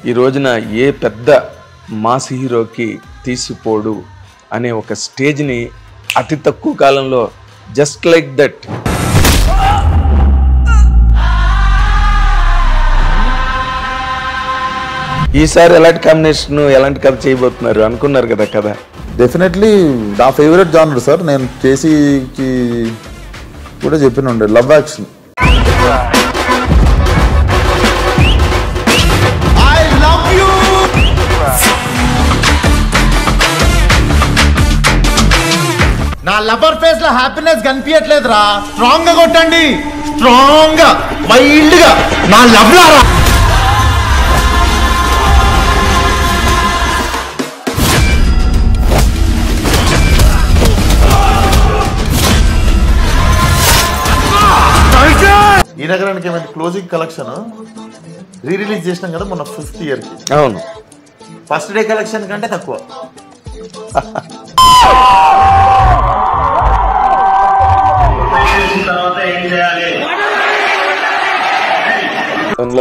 ఈ రోజున ఏ పెద్ద మాస్ హీరోకి తీసిపోడు అనే ఒక స్టేజ్ని అతి తక్కువ కాలంలో జస్ట్ లైక్ దట్ ఈసారి ఎలాంటి కాంబినేషన్ ఎలాంటి కథ చేయబోతున్నారు అనుకున్నారు కదా కథ? డెఫినెట్లీ నా ఫేవరెట్ జానర్ సార్. నేను కేసీకి కూడా చెప్పినండే లవ్ యాక్షన్. నా లవర్ ఫేస్ లో హ్యాపీనెస్ కనిపించట్లేదురా. స్ట్రాంగ్ గా కొట్టండి, స్ట్రాంగ్ గా వైల్డ్ గా నా లవ్ లారా. ఈ నగరానికి ఏమైంది క్లోజింగ్ కలెక్షన్ రీ రిలీజ్ చేసినాం కదా మొన్న 5th year కి. అవును, ఫస్ట్ డే కలెక్షన్ కంటే తక్కువ.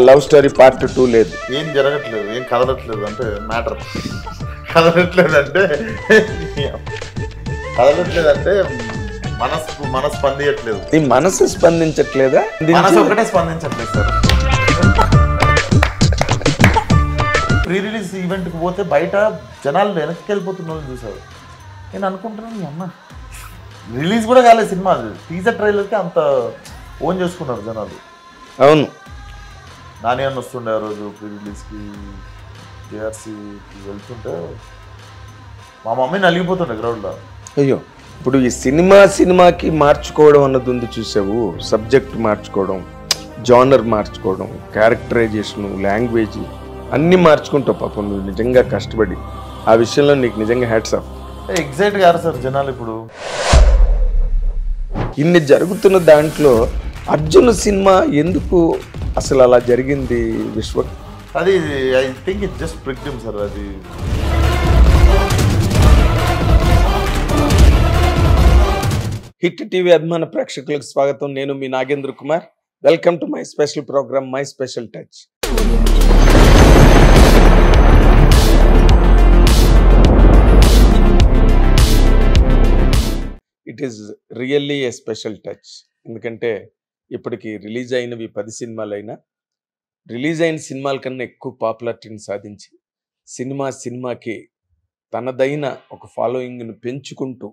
లవ్ స్టోరీ పార్ట్ 2 లేదు, ఏం జరగట్లేదు, ఏం కదలట్లేదు. అంటే మ్యాటర్ కదలట్లేదంటే మనసు స్పందించట్లేదు. ఈ మనసు స్పందించట్లేదా? మనసు ఒకటే స్పందించట్లేదు సార్. ప్రీ రిలీజ్ ఈవెంట్కి పోతే బయట జనాలు వెనక్కి వెళ్ళిపోతున్న వాళ్ళు చూసారు. నేను అనుకుంటున్నాను అమ్మ రిలీజ్ కూడా కాలేదు సినిమా, టీజర్ ట్రైలర్కి అంత ఓన్ చేసుకున్నారు జనాలు. అవును, నాని అన్న వస్తుండే ఆ రోజు ప్రీ రిలీజ్కి జేఆర్సీకి వెళ్తుంటే మా మమ్మీ నలిగిపోతుండే గ్రౌండ్లో. అయ్యో, ఇప్పుడు ఈ సినిమాకి మార్చుకోవడం అన్నది ఉంది చూసావు. సబ్జెక్ట్ మార్చుకోవడం, జానర్ మార్చుకోవడం, క్యారెక్టరైజేషను, లాంగ్వేజ్ అన్నీ మార్చుకుంటావు. పాపం నువ్వు నిజంగా కష్టపడి ఆ విషయంలో నీకు నిజంగా హ్యాట్స్ ఆఫ్. ఎగ్జైట్ గారు సార్ జనాలు. ఇప్పుడు ఇన్ని జరుగుతున్న దాంట్లో అర్జున్ సినిమా ఎందుకు అసలు అలా జరిగింది విశ్వ? అది ఐ థింక్ ఇట్ జస్ట్ ప్రిక్టిమ్ సార్. అది హిట్ టీవీ అభిమాన ప్రేక్షకులకు స్వాగతం. నేను మీ Nagendra Kumar. Welcome to my special program my special touch. It is really a special touch. ఎందుకంటే ఇప్పటికి రిలీజ్ అయినవి 10 సినిమాలైనా రిలీజ్ అయిన సినిమాల కన్నా ఎక్కువ పాపులారిటీని సాధించి సినిమాకి తనదైన ఒక ఫాలోయింగ్ను పెంచుకుంటూ,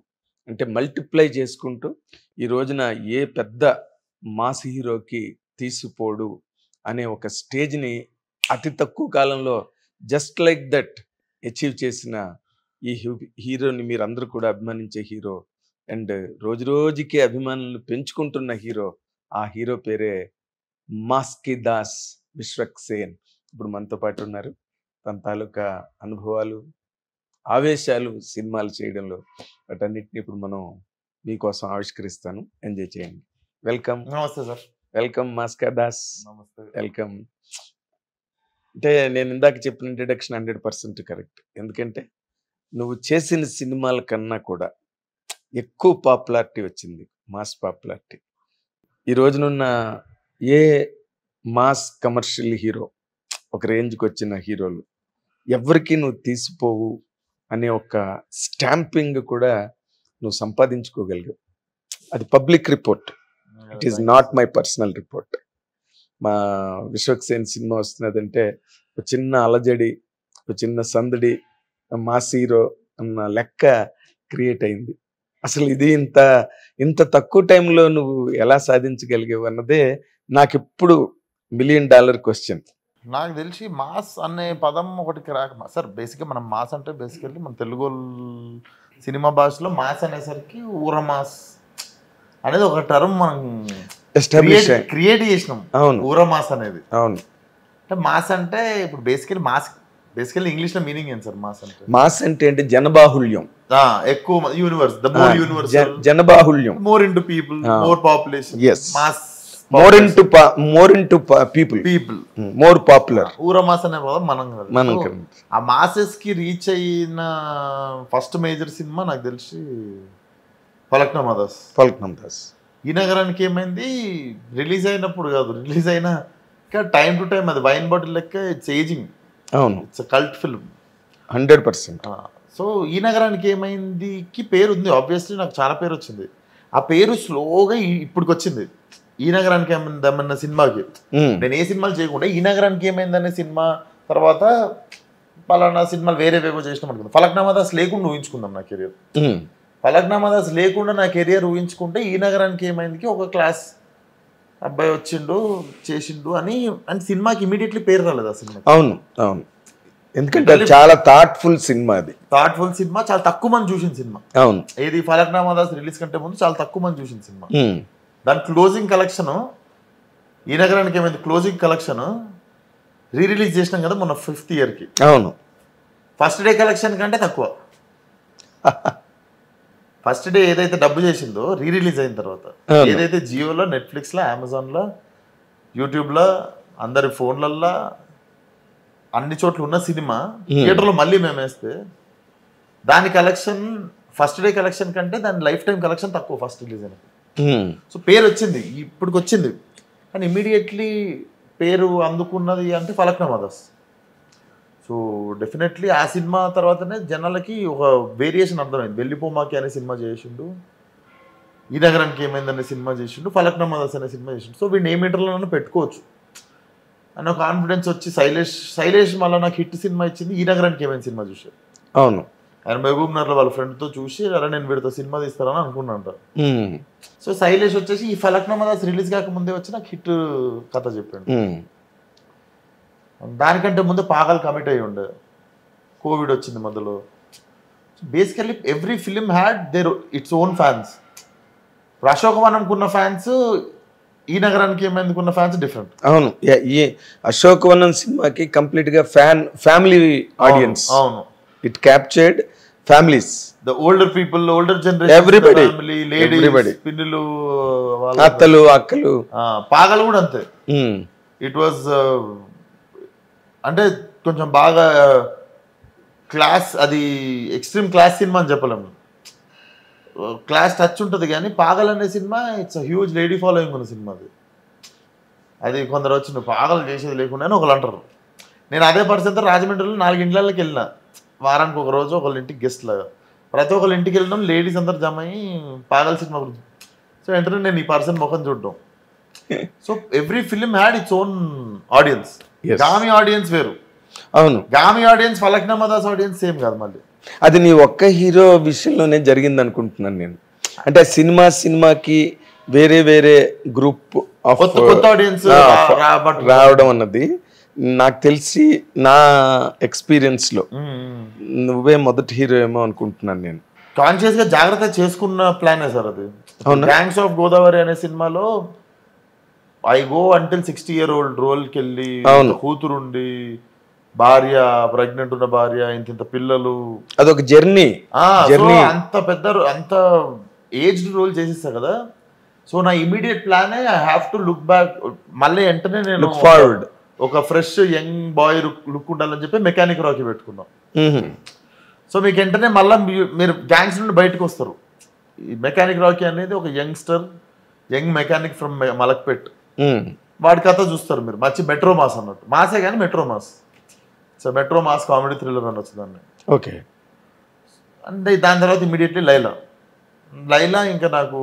అంటే మల్టిప్లై చేసుకుంటూ ఈ రోజున ఏ పెద్ద మాస్ హీరోకి తీసిపోడు అనే ఒక స్టేజ్ని అతి తక్కువ కాలంలో జస్ట్ లైక్ దట్ అచీవ్ చేసిన ఈ హీరోని మీరందరూ కూడా అభిమానించే హీరో అండ్ రోజు రోజుకి అభిమానులను పెంచుకుంటున్న హీరో, ఆ హీరో పేరే మాస్కి దాస్ విశ్వక్సేన్. ఇప్పుడు మనతో పాటు ఉన్నారు. తన తాలూకా అనుభవాలు, ఆవేశాలు సినిమాలు చేయడంలో వాటన్నిటిని ఇప్పుడు మనం మీకోసం ఆవిష్కరిస్తాను. ఎంజాయ్ చేయండి. వెల్కమ్. నమస్తే సార్. వెల్కమ్ మాస్కా దాస్. నమస్తే. వెల్కమ్. అంటే నేను ఇందాక చెప్పిన ఇంట్రడక్షన్ 100% కరెక్ట్. ఎందుకంటే నువ్వు చేసిన సినిమాల కన్నా కూడా ఎక్కువ పాపులారిటీ వచ్చింది, మాస్ పాపులారిటీ. ఈ రోజునున్న ఏ మాస్ కమర్షియల్ హీరో, ఒక రేంజ్కి వచ్చిన హీరోలు ఎవరికి నువ్వు తీసిపోవు అనే ఒక స్టాంపింగ్ కూడా నువ్వు సంపాదించుకోగలిగావు. అది public report, it is not my personal report. మా విశ్వక్సేన్ సినిమా వస్తున్నదంటే ఒక చిన్న అలజడి, ఒక చిన్న సందడి, మాస్ హీరో అన్న లెక్క క్రియేట్ అయింది. అసలు ఇది ఇంత తక్కువ టైంలో నువ్వు ఎలా సాధించగలిగావు అన్నదే నాకు ఇప్పుడు $1 million క్వశ్చన్. నాకు తెలిసి మాస్ అనే పదం ఒకటికి రాక సార్. బేసిక్గా మనం మాస్ అంటే బేసికల్లీ మన తెలుగు సినిమా భాషలో మాస్ అనేసరికి ఊర మాస్ అనేది ఒక టర్మ్ మనం క్రియేట్ చేసినాం. అవును, ఊర మాస్ అనేది. అవును. అంటే మాస్ అంటే ఇప్పుడు బేసికల్లీ ఇంగ్లీష్ లో మీనింగ్ ఏంటి సార్? మాస్ అంటే ఏంటి? జనబాహుళ్యం. ఎక్కువ యూనివర్స్, ద మోర్ యూనివర్స్, జనబాహుళ్యం, more into people, more population. yes, mass more into people, more popular. ఊర మాస్ అనే పదం మనం ఆ మాసెస్ కి రీచ్ అయిన ఫస్ట్ మేజర్ సినిమా నాకు తెలిసి ఫలక్నామా దాస్. ఈ నగరానికి ఏమైంది, రిలీజ్ అయినప్పుడు కాదు, రిలీజ్ అయినా టైం టు టైం అది వైన్ బాటిల్ లెక్క ఇట్స్ ఏజింగ్. అవును, ఇట్స్ కల్ట్ ఫిల్మ్. 100%. సో ఈ నగరానికి ఏమైందికి పేరు ఉంది, ఆబ్వియస్లీ నాకు చాలా పేరు వచ్చింది. ఆ పేరు స్లోగా ఇప్పటికి వచ్చింది. ఈ నగరానికి ఏమైందన్న సినిమాకి నేను ఏ సినిమాలు చేయకుండా ఈ నగరానికి ఏమైందనే సినిమా తర్వాత పలానా సినిమాలు వేరేవేవో చేసినాం అనుకుందాం. ఫలక్నామా దాస్ లేకుండా ఊహించుకుందాం నా కెరియర్. ఫలక్నామా దాస్ లేకుండా నా కెరియర్ ఊహించుకుంటే ఈ నగరానికి ఏమైందికి ఒక క్లాస్ అబ్బాయి వచ్చిండు చేసిండు అని అంటే సినిమాకి ఇమీడియట్లీ పేరు రాలేదు ఆ సినిమా. అవును అవును, ఎందుకంటే అది చాలా థాట్ఫుల్ సినిమా. అది థాట్ఫుల్ సినిమా, చాలా తక్కువ మంది చూసిన సినిమా. అవును, ఏది ఫలక్నామా దాస్ రిలీజ్ కంటే ముందు చాలా తక్కువ మంది చూసిన సినిమా. దాని క్లోజింగ్ కలెక్షన్ ఈ నగరానికి ఏమైంది క్లోజింగ్ కలెక్షన్ రిలీజ్ చేసినాం కదా మొన్న 5th ఇయర్కి. అవును, ఫస్ట్ డే కలెక్షన్ కంటే తక్కువ. ఫస్ట్ డే ఏదైతే డబ్బు చేసిందో రిలీజ్ అయిన తర్వాత ఏదైతే జియోలో, నెట్ఫ్లిక్స్లో, అమెజాన్లో, యూట్యూబ్లో, అందరి ఫోన్లల్లో అన్ని చోట్ల ఉన్న సినిమా థియేటర్లో మళ్ళీ మేము వేస్తే దాని కలెక్షన్ ఫస్ట్ డే కలెక్షన్ కంటే దాని లైఫ్ టైం కలెక్షన్ తక్కువ ఫస్ట్ రిలీజ్ అయినప్పుడు. సో పేరు వచ్చింది, ఇప్పటికి వచ్చింది, కానీ ఇమీడియట్లీ పేరు అందుకున్నది అంటే ఫలక్నామా దాస్. సో డెఫినెట్లీ ఆ సినిమా తర్వాతనే జనాలకి ఒక వేరియేషన్ అర్థమైంది. వెళ్ళిపోమాకి అనే సినిమా చేసిండు, ఈ నగరానికి ఏమైందనే సినిమా చేసిండు, ఫలక్నామా దాస్ అనే సినిమా చేసిండు. సో వీడిని ఏ మీటర్లోనైనా పెట్టుకోవచ్చు అన్న కాన్ఫిడెన్స్ వచ్చి శైలేష్ మళ్ళీ నాకు హిట్ సినిమా ఇచ్చింది ఈ నగరానికి ఏమైంది సినిమా చూసాడు. అవును, ఆయన మహబూబ్ నగర్లో వాళ్ళ ఫ్రెండ్తో చూసి అలా నేను వీడితో సినిమా తీస్తారని అనుకున్నాను. సో శైలేష్ వచ్చేసి ఈ ఫలక్నామా దాస్ రిలీజ్ కాకముందే వచ్చి నాకు హిట్ కథ చెప్పాడు. దానికంటే ముందు పాగల్ కమిట్ అయ్యి ఉండే, కోవిడ్ వచ్చింది మధ్యలో. Basically every film had their its own fans. ఇప్పుడు అశోకవనంకున్న ఫ్యాన్స్ ఈ నగరానికి ఏమైందుకున్న ఫ్యాన్స్ డిఫరెంట్. అవును, ఈ అశోకవనం సినిమాకి కంప్లీట్ గా ఫ్యామిలీ ఆడియన్స్. అవును, it captured families, the older people, older generation, everybody, ladies, పిన్నులు, అత్తలు, అక్కలు. పాగల్ కూడా అంతే. ఇట్ వాజ్ అంటే కొంచెం బాగా క్లాస్, అది ఎక్స్ట్రీమ్ క్లాస్ సినిమా అని చెప్పలేము, క్లాస్ టచ్ ఉంటుంది. కానీ పాగల్ అనే cinema it's huge lady following ఉన్న సినిమా. అది కొందరు వచ్చి నువ్వు పాగలు చేసేది లేకుండా అని ఒకళ్ళు అంటారు. నేను అదే పరిస్థితి రాజమండ్రిలో 4 ఇండ్లకి వెళ్ళిన, వారానికి ఒక రోజు ఒకళ్ళ ఇంటికి గెస్ట్ లాగా. ప్రతి ఒక్కళ్ళ ఇంటికి వెళ్ళడం లేడీస్ అందరు జమ అయ్యి పాగల్ సినిమా గురించి. సో వెంటనే నేను ఈ పర్సన్ ముఖం చూడడం. So every film had its own audience. Gaami audience వేరు. అవును, Gaami audience Falaknuma Das audience same కాదు. మళ్ళీ అది నీ ఒక్క హీరో విషయంలోనే జరిగింది అనుకుంటున్నాను నేను. అంటే సినిమాకి వేరే వేరే గ్రూప్ ఆఫ్ కొత్త ఆడియన్స్ రావడం అన్నది నాకు తెలిసి నా ఎక్స్పీరియన్స్ లో నువ్వే మొదటి హీరో ఏమో అనుకుంటున్నాను నేను. కాన్షియస్ గా జాగ్రత్త చేసుకున్న ప్లానే సార్ అది. గ్యాంగ్స్ ఆఫ్ గోదావరి అనే సినిమాలో ఐ గో అంటిల్ 60-year-old రోల్కి వెళ్ళి కూతురుండి, భార్య ప్రెగ్నెంట్ ఉన్న భార్య, ఇంత పిల్లలు, అదొక జర్నీ. అంత పెద్ద అంత ఏజ్డ్ రోల్ చేసేస్తా కదా. సో నా ఇమీడియట్ ప్లానే I have to look back. మళ్ళీ వెంటనే నేను ఫార్వర్డ్ ఒక ఫ్రెష్ యంగ్ బాయ్ లుక్ ఉండాలని చెప్పి మెకానిక్ రాకీ పెట్టుకున్నాం. సో మీకు వెంటనే మళ్ళీ మీరు గ్యాంగ్స్ నుండి బయటకు వస్తారు. ఈ మెకానిక్ రాకీ అనేది ఒక యంగ్ మెకానిక్ ఫ్రమ్ మలక్పేట్, వాడి కథ చూస్తారు మీరు. మంచి మెట్రో మాస్ అన్నట్టు, మాసే కానీ metro mass. So metro mass comedy thriller అనొచ్చు దాన్ని. ఓకే. అంటే దాని తర్వాత ఇమీడియట్లీ లైలా ఇంకా నాకు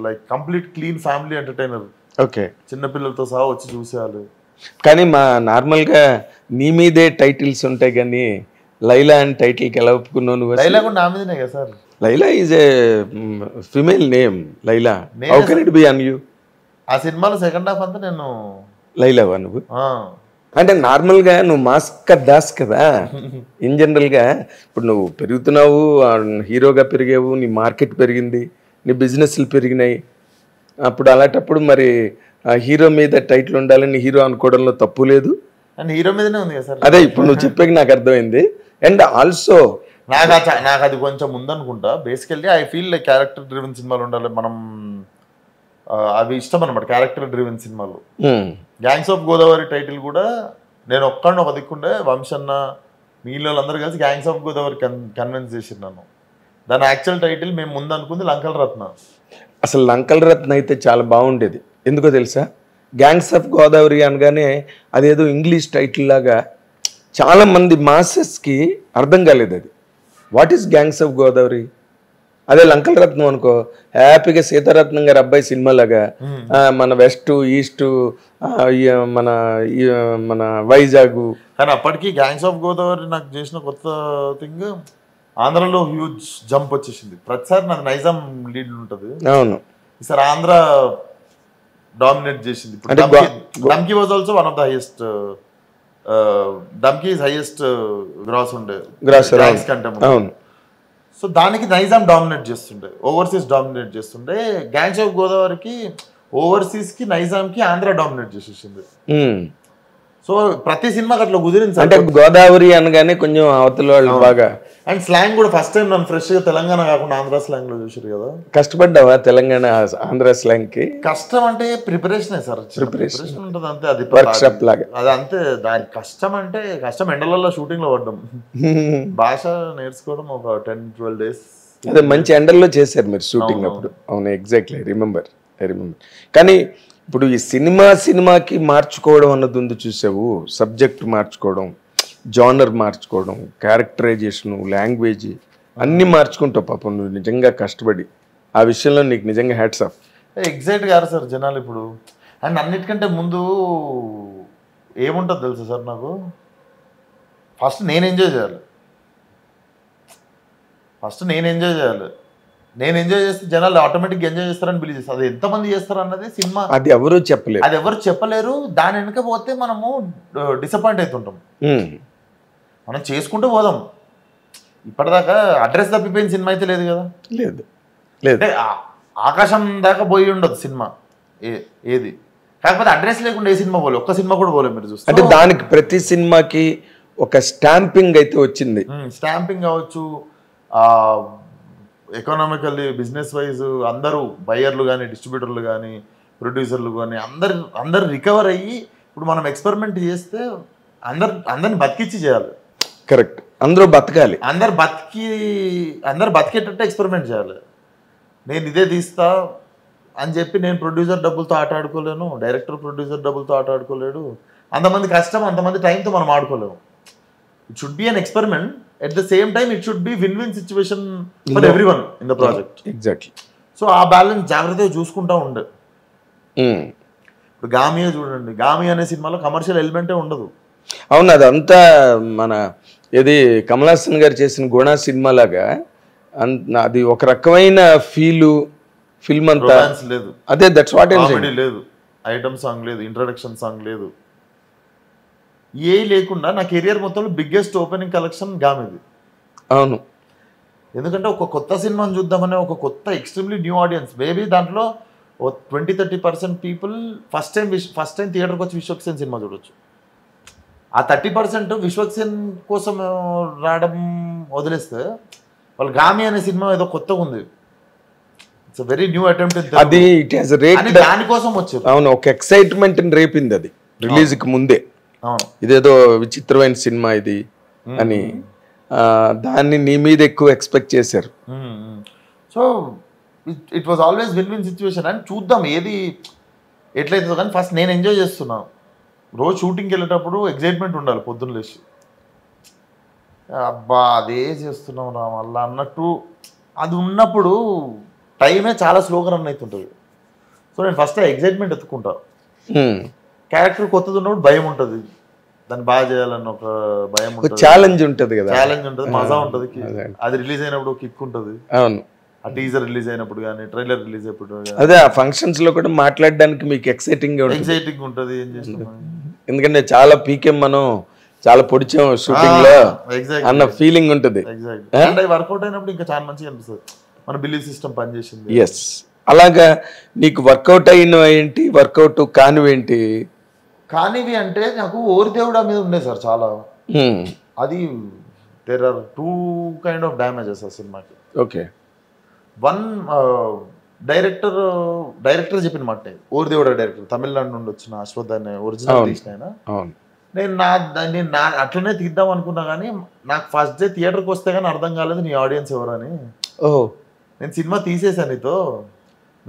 like complete clean family entertainer. Okay, చిన్నపిల్లలతో సహా వచ్చి చూసేయాలి. కానీ మా నార్మల్గా నీ మీదే టైటిల్స్ ఉంటాయి, కానీ లైలా అని టైటిల్కి ఎలా ఒప్పుకున్నావు నువ్వు? లైలా కూడా నా మీదనే కదా sir. Laila is a female name. Laila, how can it be on you? ఆ సినిమాలో సెకండ్ హాఫ్ అంతా నేను లైలావా నువ్వు? అంటే నార్మల్గా నువ్వు మాస్క దాస్ కదా. ఇన్ జనరల్గా ఇప్పుడు నువ్వు పెరుగుతున్నావు, హీరోగా పెరిగావు, నీ మార్కెట్ పెరిగింది, నీ బిజినెస్లు పెరిగినాయి. అప్పుడు అలాంటప్పుడు మరి హీరో మీద టైటిల్ ఉండాలని హీరో అనుకోవడంలో తప్పు లేదు. అండ్ హీరో మీదనే ఉంది కదా సార్. అదే ఇప్పుడు నువ్వు చెప్పాక నాకు అర్థమైంది. అండ్ ఆల్సో నాకు అది కొంచెం ఉందనుకుంటా. Basically I feel like character driven సినిమాలు ఉండాలి. మనం అవి ఇష్టం అనమాట, క్యారెక్టర్ డ్రివెన్ సినిమాలు. గ్యాంగ్స్ ఆఫ్ గోదావరి టైటిల్ కూడా నేను ఒక్కడిని ఒక దిక్కుండే, వంశన్న మీలో అందరూ కలిసి గ్యాంగ్స్ ఆఫ్ గోదావరి కన్విన్స్ చేసి నన్ను. దాని యాక్చువల్ టైటిల్ మేము ముందు అనుకుంది లంకల్ రత్న. అసలు లంకల్ రత్న అయితే చాలా బాగుండేది. ఎందుకో తెలుసా, గ్యాంగ్స్ ఆఫ్ గోదావరి అనగానే అదేదో ఇంగ్లీష్ టైటిల్ లాగా చాలా మంది మాసెస్కి అర్థం కాలేదు అది. What is gangs of Godavari? అదే లంకల రత్నం అనుకో, హ్యాపీగా సీతారత్నం గారి అబ్బాయి సినిమాలాగా మన వెస్ట్ ఈస్ట్ మన మన వైజాగ్. కానీ అప్పటికి గ్యాంగ్స్ ఆఫ్ గోదావరి నాకు చేసిన కొత్త థింగ్, ఆంధ్రలో హ్యూజ్ జంప్ వచ్చేసింది. ప్రతిసారి నాకు నైజాం లీడ్ ఉంటుంది, అవును. ఈసారి ఆంధ్ర డామినేట్ చేసింది. Dhamki was also one of the highest, Dhamki highest gross ఉండే కంటే. అవును. సో దానికి నైజాం డామినేట్ చేస్తుండే, ఓవర్సీస్ డామినేట్ చేస్తుండే. గ్యాంగ్స్ ఆఫ్ గోదావరికి ఓవర్సీస్కి నైజాంకి ఆంధ్ర డామినేట్ చేసేసింది. సో ప్రతి సినిమాకి అట్లా కుదిరింది అంటే గోదావరి అనగానే కొంచెం అవతల వాళ్ళు బాగా. అండ్ స్లాంగ్ కూడా ఫస్ట్ టైం నన్ను ఫ్రెష్గా తెలంగాణ కాకుండా ఆంధ్ర స్లాంగ్ లో చూసారు కదా. కష్టపడ్డావా తెలంగాణ ఆంధ్ర స్లాంగ్ కి? కష్టం అంటే ప్రిపరేషన్ సార్, ప్రిపరేషన్ ఉంటుంది అంతే. అది వర్క్షాప్ లాగా అది అంతే. దాని కష్టం అంటే కష్టం, ఎండలలో షూటింగ్ లో పడ్డం, భాష నేర్చుకోవడం ఒక 10-12 days. అదే మంచి ఎండల్లో చేశారు మీరు షూటింగ్ అప్పుడు. అవును, ఎగ్జాక్ట్లీ ఐ రిమెంబర్. కానీ ఇప్పుడు ఈ సినిమాకి మార్చుకోవడం అన్నది ఉంది చూసావు, సబ్జెక్ట్ మార్చుకోవడం, జానర్ మార్చుకోవడం, క్యారెక్టరైజేషను, లాంగ్వేజ్ అన్నీ మార్చుకుంటావు పాపం నువ్వు నిజంగా కష్టపడి. ఆ విషయంలో నీకు నిజంగా హ్యాట్స్ ఆఫ్. ఎగ్జైట్ గారు సార్ జనాలు ఇప్పుడు. అండ్ అన్నిటికంటే ముందు ఏముంటుంది తెలుసా సార్, నాకు ఫస్ట్ నేను ఎంజాయ్ చేయాలి. నేను ఎంజాయ్ చేస్తే జనాలు ఆటోమేటిక్గా ఎంజాయ్ చేస్తారని బిలీవ్ చేస్తారు. అది ఎంతమంది చేస్తారు అన్నది సినిమా, అది ఎవరు చెప్పలేరు. దాని వెనుక పోతే మనము డిసప్పాయింట్ అవుతుంటాం. మనం చేసుకుంటూ పోదాం. ఇప్పటిదాకా అడ్రస్ తప్పిపోయిన సినిమా అయితే లేదు కదా. లేదు అంటే ఆకాశం దాకా పోయి ఉండదు సినిమా ఏది. కాకపోతే అడ్రస్ లేకుండా ఏ సినిమా పోలే, ఒక్క సినిమా కూడా పోలే. మీరు చూస్తే అంటే దానికి ప్రతి సినిమాకి ఒక స్టాంపింగ్ అయితే వచ్చింది. స్టాంపింగ్ కావచ్చు, ఎకనామికల్లీ బిజినెస్ వైజ్ అందరూ బయర్లు కానీ, డిస్ట్రిబ్యూటర్లు కానీ, ప్రొడ్యూసర్లు కానీ అందరు రికవర్ అయ్యి ఇప్పుడు మనం ఎక్స్పెరిమెంట్ చేస్తే అందరిని బతికిచ్చి చేయాలి. కరెక్ట్, అందరూ బతకాలి. అందరు బతికేటట్టు ఎక్స్పెరిమెంట్ చేయాలి. నేను ఇదే తీస్తా అని చెప్పి నేను ప్రొడ్యూసర్ డబ్బులతో ఆట ఆడుకోలేను, డైరెక్టర్ ప్రొడ్యూసర్ డబ్బులతో ఆట ఆడుకోలేడు. అంతమంది కష్టం, అంతమంది టైంతో మనం ఆడుకోలేము. It should be an experiment. At the same time, it should be win-win situation for everyone in the project. Exactly. So ఆ బ్యాలెన్స్ జాగ్రత్తగా చూసుకుంటా ఉండే. ఇప్పుడు గామియా చూడండి, గామియా అనే సినిమాలో కమర్షియల్ ఎలిమెంటే ఉండదు. అవును, అదంతా మన ఇది కమల్ హాసన్ గారు చేసిన గుణ సినిమా లాగా. అది ఒక రకమైన ఫిల్మ్ అంతా లేదు. అదే దట్స్ వాట్ కామెడీ లేదు, ఐటమ్ సాంగ్ లేదు, ఇంట్రడక్షన్ సాంగ్ లేదు, ఏ లేకుండా నా కెరియర్ మొత్తంలో బిగ్గెస్ట్ ఓపెనింగ్ కలెక్షన్ గామిది. అవును, ఎందుకంటే ఒక కొత్త సినిమాని చూద్దామనే ఒక కొత్త ఎక్స్ట్రీమ్లీ న్యూ ఆడియన్స్. మేబీ దాంట్లో 20-30% పీపుల్ ఫస్ట్ టైం థియేటర్కి వచ్చి విశ్వక్సేన్ సినిమా చూడొచ్చు. ఆ 30% విశ్వక్సేన్ కోసం రావడం వదిలేస్తే వాళ్ళు గామి అనే సినిమా ఏదో కొత్తగా ఉంది, ఇట్స్ వెరీ న్యూ అటెంప్ట్, అది ఇట్ హస్ రేట్, దానికోసం వచ్చారు. అవును, ఒక ఎక్సైట్మెంట్ రేపింది అది రిలీజ్కి ముందే. ఇదేదో విచిత్రమైన సినిమా ఇది అని దాన్ని నీ మీద ఎక్కువ ఎక్స్పెక్ట్ చేశారు. So it was always win-win situation. And చూద్దాం ఏది ఎట్లయితుందో, కానీ ఫస్ట్ నేను ఎంజాయ్ చేస్తున్నాను. రోజు షూటింగ్కి వెళ్ళేటప్పుడు ఎగ్జైట్మెంట్ ఉండాలి, పొద్దున్న లేచి అబ్బా అదే చేస్తున్నాం రా మళ్ళీ అన్నట్టు. అది ఉన్నప్పుడు టైమే చాలా స్లోగా రన్ అవుతుంటుంది. సో నేను ఫస్ట్ ఎగ్జైట్మెంట్ ఎత్తుకుంటా. క్యారెక్టర్ కొత్తది ఉన్నప్పుడు భయం ఉంటుంది, దాన్ని బాగా చేయాలన్న ఒక భయం ఉంటుంది, ఛాలెంజ్ ఉంటుంది కదా, ఛాలెంజ్ ఉంటుంది, మజా ఉంటుంది. అది రిలీజ్ అయినప్పుడు కిక్ ఉంటుంది. అవును, ఆ టీజర్ రిలీజ్ అయినప్పుడు కానీ, ట్రైలర్ రిలీజ్ అయినప్పుడు, అదే ఆ ఫంక్షన్స్ లో కూడా మాట్లాడడానికి మీకు ఎక్సైటింగ్ ఉంటుంది. ఏం చేస్తాం, ఎందుకంటే చాలా పీకేం మనం చాలా పొడిచాం షూటింగ్ లో అన్న ఫీలింగ్ ఉంటుంది. ఎగ్జాక్ట్ వర్కౌట్ అయినప్పుడు ఇంకా చాలా మంచిగా అనిపిస్తుంది, మన బిలీఫ్ సిస్టమ్ పనిచేసింది. ఎస్, అలాగా నీకు వర్కౌట్ అయినవి ఏంటి, వర్కౌట్ కానివేంటి? కానివి అంటే నాకు ఓరిదేవుడా మీద ఉండే సార్ చాలా. అది there are 2 kind of damages ఆ సినిమాకి. ఓకే, వన్ డైరెక్టర్ చెప్పిన మాట, ఓరిదేవుడా డైరెక్టర్ తమిళనాడు నుండి వచ్చిన అశ్వత్ అనే ఒరిజినల్ తీసిన ఆయన. నేను అట్లనే తీద్దాం అనుకున్నా, కానీ నాకు ఫస్ట్ డే థియేటర్కి వస్తే కానీ అర్థం కాలేదు నీ ఆడియన్స్ ఎవరని. నేను సినిమా తీసేసాను నీతో,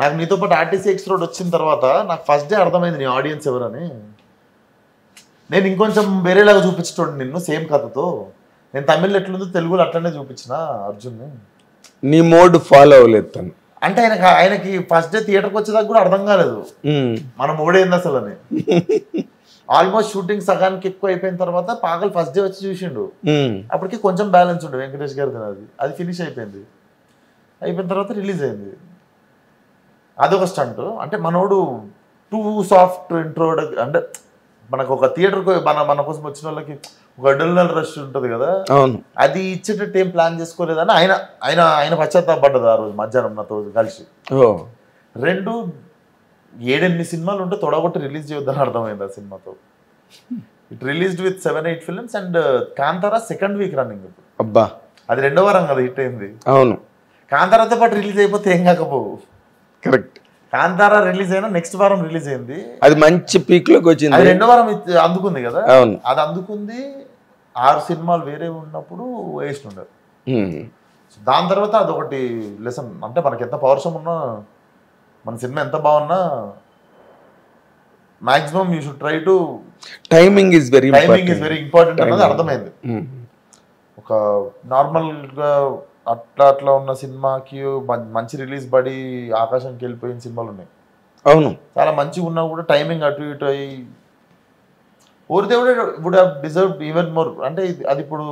నాకు నీతో పాటు ఆర్టీసీ ఎక్స్ రోడ్ వచ్చిన తర్వాత నాకు ఫస్ట్ డే అర్థమైంది నీ ఆడియన్స్ ఎవరని. నేను ఇంకొంచెం వేరేలాగా చూపించటోండి నిన్ను సేమ్ కథతో. నేను తమిళ్ ఎట్లుందో తెలుగులో అట్లనే చూపించిన అర్జున్ని. నీ మోడ్ ఫాలో అవ్వలేదు తను. అంటే ఆయనకి ఫస్ట్ డే థియేటర్కి వచ్చేదాకా కూడా అర్థం కాలేదు మన మోడేంది అసలు అని. ఆల్మోస్ట్ షూటింగ్ సగానికి ఎక్కువ అయిపోయిన తర్వాత పాగల్ ఫస్ట్ డే వచ్చి చూసిండు. అప్పటికి కొంచెం బ్యాలెన్స్ ఉండే వెంకటేష్ గారి అది ఫినిష్ అయిపోయింది. అయిపోయిన తర్వాత రిలీజ్ అయింది. అదొక స్టంట్. అంటే మనోడు టూ సాఫ్ట్ ఇంట్రోడ్. అంటే మనకు ఒక థియేటర్కి మన కోసం వచ్చిన వాళ్ళకి ఒక అడ్రినల్ రష్ ఉంటుంది కదా, అది ఇచ్చేటట్టు ఏం ప్లాన్ చేసుకోలేదని ఆయన ఆయన ఆయన పశ్చాత్తాపడ్డది ఆ రోజు మధ్యాహ్నం నాతో కలిసి. 7-8 సినిమాలు ఉంటే తొడగొట్టి రిలీజ్ చేయొద్దని అర్థమైంది ఆ సినిమాతో. It released with 7-8 films and Kantara second week running. అబ్బా, అది 2వ వారం కదా హిట్ అయింది. అవును, కాంతారాతో పాటు రిలీజ్ అయిపోతే ఏం కాకపోవు. కరెక్ట్. కాంతారా రిలీజ్ అయినా నెక్స్ట్ వారం రిలీజ్ అయింది. అది మంచి పీక్ లోకి వచ్చింది. అది 2వ వారం అందుకుంది కదా. అవును, అది అందుకుంది. 6 సినిమాలు వేరే ఉన్నప్పుడు వేస్ట్ ఉండదు. దాని తర్వాత అదొకటి లెసన్. అంటే మనకి ఎంత పౌరుషం ఉన్నా, మన సినిమా ఎంత బాగున్నా, maximum you should try to timing is very important అన్నది అర్థమైంది. ఒక నార్మల్గా అట్లా ఉన్న సినిమాకి మంచి రిలీజ్ పడి ఆకాశంకి వెళ్ళిపోయిన సినిమాలు ఉన్నాయి. అవును, చాలా మంచిగా ఉన్నా కూడా టైమింగ్ అటు ఇటు అయ్యి ఓరితే would have deserved even more. అంటే అది ఇప్పుడు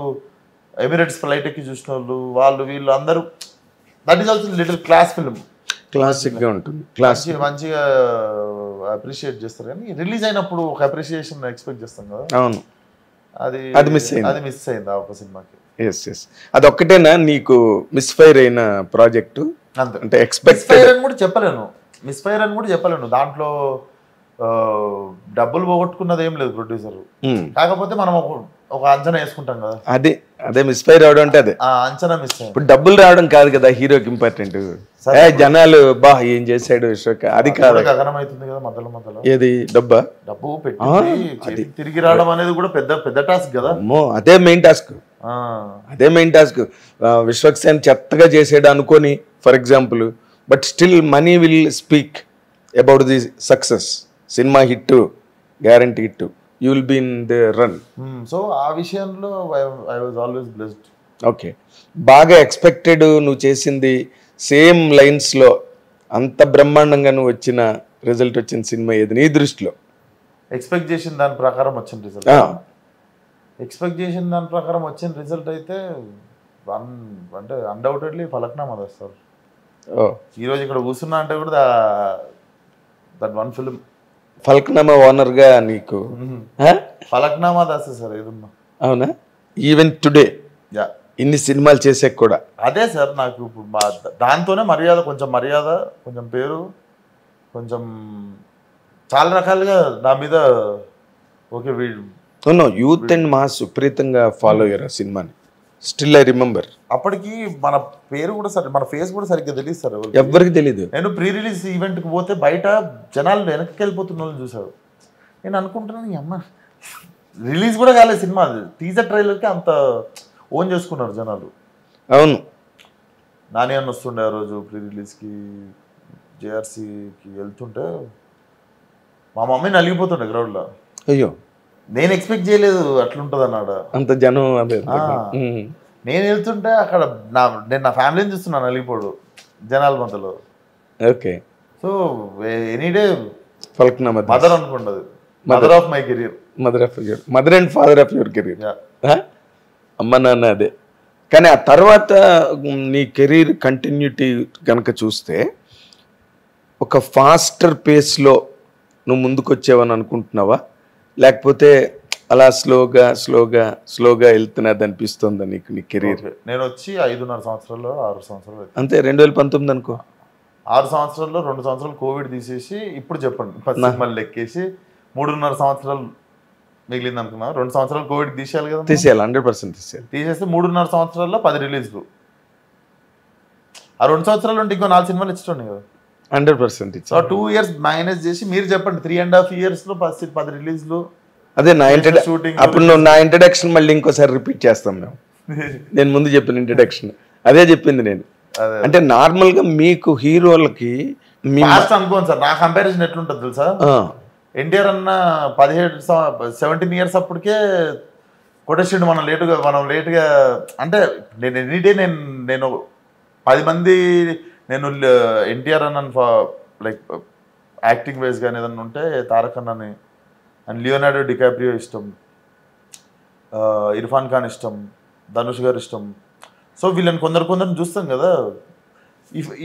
ఎమిరేట్స్ ఫ్లైట్ ఎక్కి చూసిన వాళ్ళు వీళ్ళు అందరూ, that is also little class film. Classic గా ఉంటుంది, మంచిగా అప్రిషియేట్ చేస్తారు. కానీ రిలీజ్ అయినప్పుడు ఒక అప్రిషియేషన్ ఎక్స్పెక్ట్ చేస్తాం కదా. అవును, అది మిస్ అయింది ఆ ఒక సినిమాకి. అది ఒక్కటేనా నీకు మిస్ ఫైర్ అయిన ప్రాజెక్టు? అంటే మిస్ఫైర్ అని కూడా చెప్పలేను. దాంట్లో డబ్బులు పోగొట్టుకున్నది ఏం లేదు ప్రొడ్యూసర్. కాకపోతే మనం ఒక అంచనా వేసుకుంటాం కదా, అదే మిస్ ఫైర్ అవడం అంటే అదే అంచనా మిస్. ఇప్పుడు డబ్బులు రావడం కాదు కదా హీరోకి ఇంపార్టెంట్. జనాలు బా ఏం చేశాడు విశ్వక్, అది కాదు. గగనం అవుతుంది కదా మధ్యలో. ఏది డబ్బు పెట్టి తిరిగి రావడం అనేది కూడా పెద్ద టాస్క్ కదా. అదే మెయిన్ టాస్క్. విశ్వక్ సేన్ చెత్తగా చేసాడు అనుకోని for example, but still money will speak about the success. సినిమా hit, guarantee hit, you will be in the run. So ఆ విషయంలో I was always blessed. Okay, బాగా ఎక్స్పెక్టెడ్ నువ్వు చేసింది సేమ్ లైన్స్లో అంత బ్రహ్మాండంగా నువ్వు రిజల్ట్ వచ్చిన సినిమా ఏది నీ దృష్టిలో? ఎక్స్పెక్ట్ చేసిన దాని ప్రకారం వచ్చిన రిజల్ట్ అయితే అంటే అన్డౌటెడ్లీ ఫలక్నామా దాస్ సార్. ఈరోజు ఇక్కడ కూర్చున్నా అంటే కూడా that one film. Falaknuma owner గా నీకు ఫలక్నామా దాస్ సార్ ఏదన్నా. అవునా? ఈవెన్ టుడే ఇన్ని సినిమాలు చేసాక కూడా అదే సార్ నాకు ఇప్పుడు దాంతోనే మర్యాద, కొంచెం పేరు, కొంచెం చాలా రకాలుగా నా మీద. ఓకే, యూత్ అండ్ మాస్ విపరీతంగా ఫాలో అయ్యారు ఆ సినిమాని. Still I remember. అప్పటికి మన పేరు కూడా మన ఫేస్ కూడా సరిగ్గా తెలియదు సార్, ఎవరికి తెలీదు. నేను ప్రీ రిలీజ్ ఈవెంట్కి పోతే బయట జనాలు వెనక్కి వెళ్ళిపోతున్న వాళ్ళని చూసారు. నేను అనుకుంటున్నాను, అమ్మ రిలీజ్ కూడా కాలేదు సినిమా, టీజర్ ట్రైలర్కి అంత ఓన్ చేసుకున్నారు జనాలు. అవును, నాని అన్న వస్తుండే ఆ రోజు ప్రీ రిలీజ్కి జేఆర్సీకి వెళ్తుంటే మా మమ్మీ నలిగిపోతుండే గ్రౌండ్లో. అయ్యో, నేను ఎక్స్పెక్ట్ చేయలేదు అట్లుంటుంది అన్నాడు అంత జనం. అదే నేను వెళ్తుంటే అక్కడ నేను నా ఫ్యామిలీని చూస్తున్నాను నలిగిపోడు జనాల మధ్యలో. Okay, so any day Falaknuma mother అనుకుంటుంది, mother of my career, mother and father of your career. అమ్మ నాన్న అదే. కానీ ఆ తర్వాత నీ కెరీర్ కంటిన్యూటీ కనుక చూస్తే ఒక ఫాస్టర్ పేస్లో నువ్వు ముందుకు వచ్చావని అనుకుంటున్నావా, లేకపోతే అలా స్లోగా వెళ్తున్నది అనిపిస్తుందా నీకు నీ కెరీర్? నేను వచ్చి 5.5 సంవత్సరాలు 6 సంవత్సరాలు అంతే, 2019 అనుకో. 6 సంవత్సరాల్లో 2 సంవత్సరాలు కోవిడ్ తీసేసి ఇప్పుడు చెప్పండి 10 సినిమాలు లెక్కేసి 3.5 సంవత్సరాలు మిగిలింది అనుకున్నా. 2 సంవత్సరాలు కోవిడ్ తీసేయాలి కదా, తీసేయాలి, 100% తీసేయాలి. తీసేస్తే 3.5 సంవత్సరాల్లో 10 రిలీజ్లు. ఆ 2 సంవత్సరాలు ఉంటే ఇంకో 4 సినిమాలు ఇచ్చుకోండి కదా. 100% సో 2 ఇయర్స్ మైనస్ చేసి మీరు చెప్పండి 3.5 ఇయర్స్లో 10 రిలీజ్లు. అదే నా షూటింగ్. అప్పుడు నువ్వు నా ఇంట్రడక్షన్ మళ్ళీ ఇంకోసారి రిపీట్ చేస్తాం మేము. నేను ముందు చెప్పిన ఇంట్రడక్షన్ అదే చెప్పింది నేను. అంటే నార్మల్ గా మీకు హీరోలకి అనుకోండి సార్, నా కంపారిజన్ ఎట్లుంటుంది తెలుసా, ఎన్టీఆర్ అన్న 17 years అప్పటికే కొట్టేసిండు. మనం లేటుగా అంటే నేను ఎనీడే నేను 10 మంది నేను ఎన్టీఆర్ అన్న లైక్ యాక్టింగ్ వైజ్ కానీ ఏదన్నా ఉంటే తారక్ అన్నని అండ్ లియోనార్డో డికాప్రియో ఇష్టం, ఇర్ఫాన్ ఖాన్ ఇష్టం, ధనుష్ గారు ఇష్టం. సో వీళ్ళని కొందరిని చూస్తాం కదా.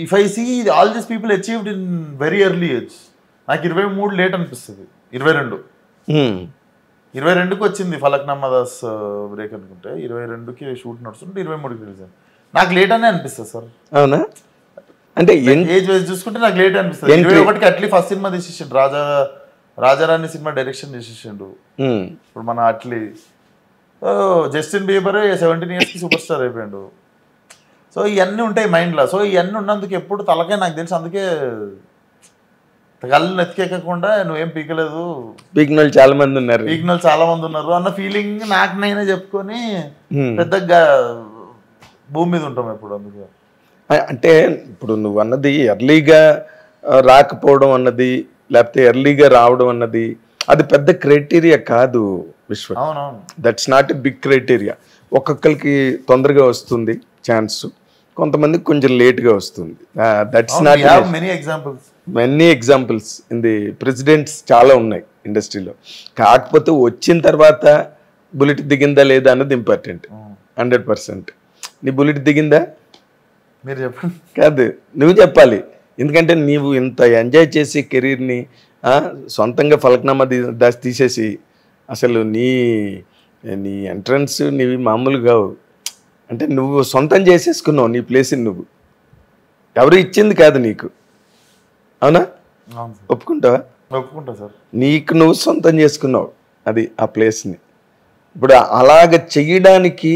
If I see all these people achieved in very early age, నాకు 23 లేట్ అనిపిస్తుంది. 22కి వచ్చింది ఫలక్నామా దాస్ బ్రేక్ అనుకుంటే, 22కి షూట్ నడుస్తుంటే 23కి రిలీజ్ అయింది. నాకు లేట్ అనే అనిపిస్తుంది సార్. అవునా? అంటే ఏజ్ వైజ్ చూసుకుంటే నాకు లేట్ అనిపిస్తుంది. 21కి Atlee first cinema తీసేసిండు, రాజారాణి cinema direction చేసేసిండు. ఇప్పుడు మన Atlee Justin Bieber 17 yearsకి super star అయిపోయాడు. సో ఇవన్నీ ఉంటాయి మైండ్లో. సో ఇవన్నీ ఉన్నందుకు ఎప్పుడు తలకే నాకు తెలిసి, అందుకే కళ్ళు నెత్తికెక్కకుండా నువ్వేం పీకలేదు, పీకిన చాలా మంది ఉన్నారు అన్న ఫీలింగ్ నాకు నేనే చెప్పుకొని పెద్దగా భూమి మీద ఉంటాం ఎప్పుడు. అందుకే అంటే ఇప్పుడు నువ్వు అన్నది ఎర్లీగా రాకపోవడం అన్నది, లేకపోతే ఎర్లీగా రావడం అన్నది అది పెద్ద క్రైటీరియా కాదు విశ్వ. అవునవును, that's not a big criteria. ఒక్కొక్కరికి తొందరగా వస్తుంది ఛాన్స్, కొంతమందికి కొంచెం లేట్గా వస్తుంది. That's not many examples in the precedents చాలా ఉన్నాయి ఇండస్ట్రీలో. కాకపోతే వచ్చిన తర్వాత బుల్లెట్ దిగిందా లేదా అన్నది ఇంపార్టెంట్. 100%. నీ బుల్లెట్ దిగిందా? మీరు చెప్పండి. కాదు, నువ్వు చెప్పాలి. ఎందుకంటే నీవు ఇంత ఎంజాయ్ చేసి కెరీర్ని సొంతంగా ఫలక్నామా దాస్ తీసేసి అసలు నీ ఎంట్రన్స్ నీవి మామూలు కావు. అంటే నువ్వు సొంతం చేసేసుకున్నావు నీ ప్లేస్ని. నువ్వు ఎవరు ఇచ్చింది కాదు నీకు. అవునా? ఒప్పుకుంటావా? ఒప్పుకుంటా సార్. నీకు నువ్వు సొంతం చేసుకున్నావు అది ఆ ప్లేస్ని. ఇప్పుడు అలాగ చెయ్యడానికి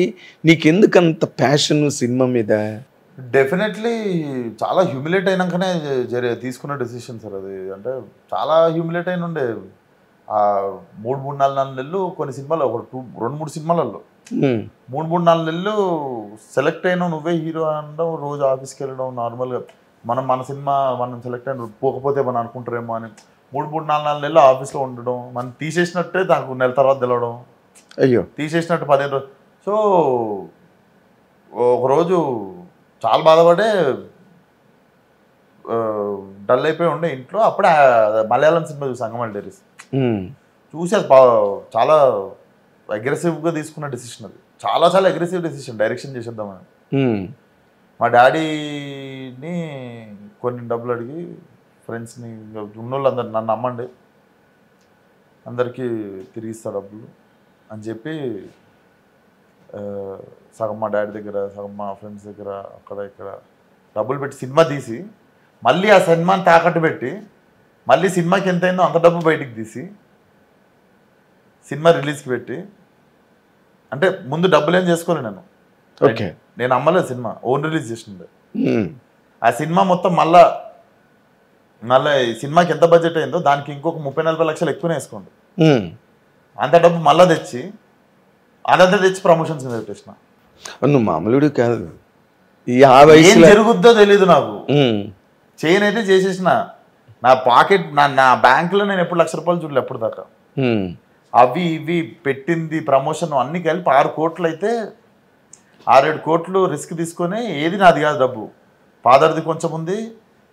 నీకెందుకు అంత ప్యాషన్ సినిమా మీద? డెఫినెట్లీ చాలా హ్యూమిలేట్ అయినాకనే తీసుకున్న డెసిషన్ సార్ అది. అంటే చాలా హ్యూమిలేట్ అయిన ఉండే ఆ 3-4 నెలలు కొన్ని సినిమాలు, ఒక 2-3 సినిమాలలో 3-4 నెలలు సెలెక్ట్ అయినావు, నువ్వే హీరో అనడం, రోజు ఆఫీస్కి వెళ్ళడం, నార్మల్గా మన సినిమా మనం సెలెక్ట్ అయిన పోకపోతే మనం అనుకుంటారేమో అని 3-4 నెలలు ఆఫీస్లో ఉండడం, మనం తీసేసినట్టే దానికి నెల తర్వాత తెలవడం, అయ్యో తీసేసినట్టు 15 రోజులు. సో ఒకరోజు చాలా బాధపడే డల్ అయిపోయి ఉండే ఇంట్లో. అప్పుడే మలయాళం సినిమా చూసి అంగమల్ డైరీస్ చూసి అది చాలా అగ్రెసివ్గా తీసుకున్న డెసిషన్. అది చాలా అగ్రెసివ్ డెసిషన్, డైరెక్షన్ చేసేద్దామని. మా డాడీని కొన్ని డబ్బులు అడిగి ఫ్రెండ్స్ని ఉన్నోళ్ళు అందరు నన్ను అమ్మండి, అందరికీ తిరిగిస్తా డబ్బులు అని చెప్పి సగం మా డాడీ దగ్గర, సగం మా ఫ్రెండ్స్ దగ్గర, అక్కడ ఇక్కడ డబ్బులు పెట్టి సినిమా తీసి, మళ్ళీ ఆ సినిమాని తాకట్టు పెట్టి, మళ్ళీ సినిమాకి ఎంత అయిందో అంత డబ్బు బయటికి తీసి సినిమా రిలీజ్కి పెట్టి, అంటే ముందు డబ్బులు ఏం చేసుకోలే నేను అమ్మలేదు సినిమా, ఓన్ రిలీజ్ చేసిండే. ఆ సినిమా మొత్తం మళ్ళీ ఈ సినిమాకి ఎంత బడ్జెట్ అయిందో దానికి ఇంకొక 30-40 లక్షలు ఎక్కువనే వేసుకోండి. అంత డబ్బు మళ్ళీ తెచ్చి అదంతా తెచ్చి ప్రమోషన్స్ మీద పెట్టేసిన. నువ్వు మామూలుడు కాదు. ఏం జరుగుద్దో తెలీదు నాకు. చైన్ అయితే చేసేసిన, నా పాకెట్ నా బ్యాంకులో నేను ఎప్పుడు ₹1,00,000 చూడలే ఎప్పుడు దాకా. అవి ఇవి పెట్టింది ప్రమోషన్ అన్ని కలిపి 6 కోట్లు అయితే 6-7 కోట్లు రిస్క్ తీసుకొని, ఏది నాది కాదు డబ్బు, ఫాదర్ది కొంచెం ఉంది,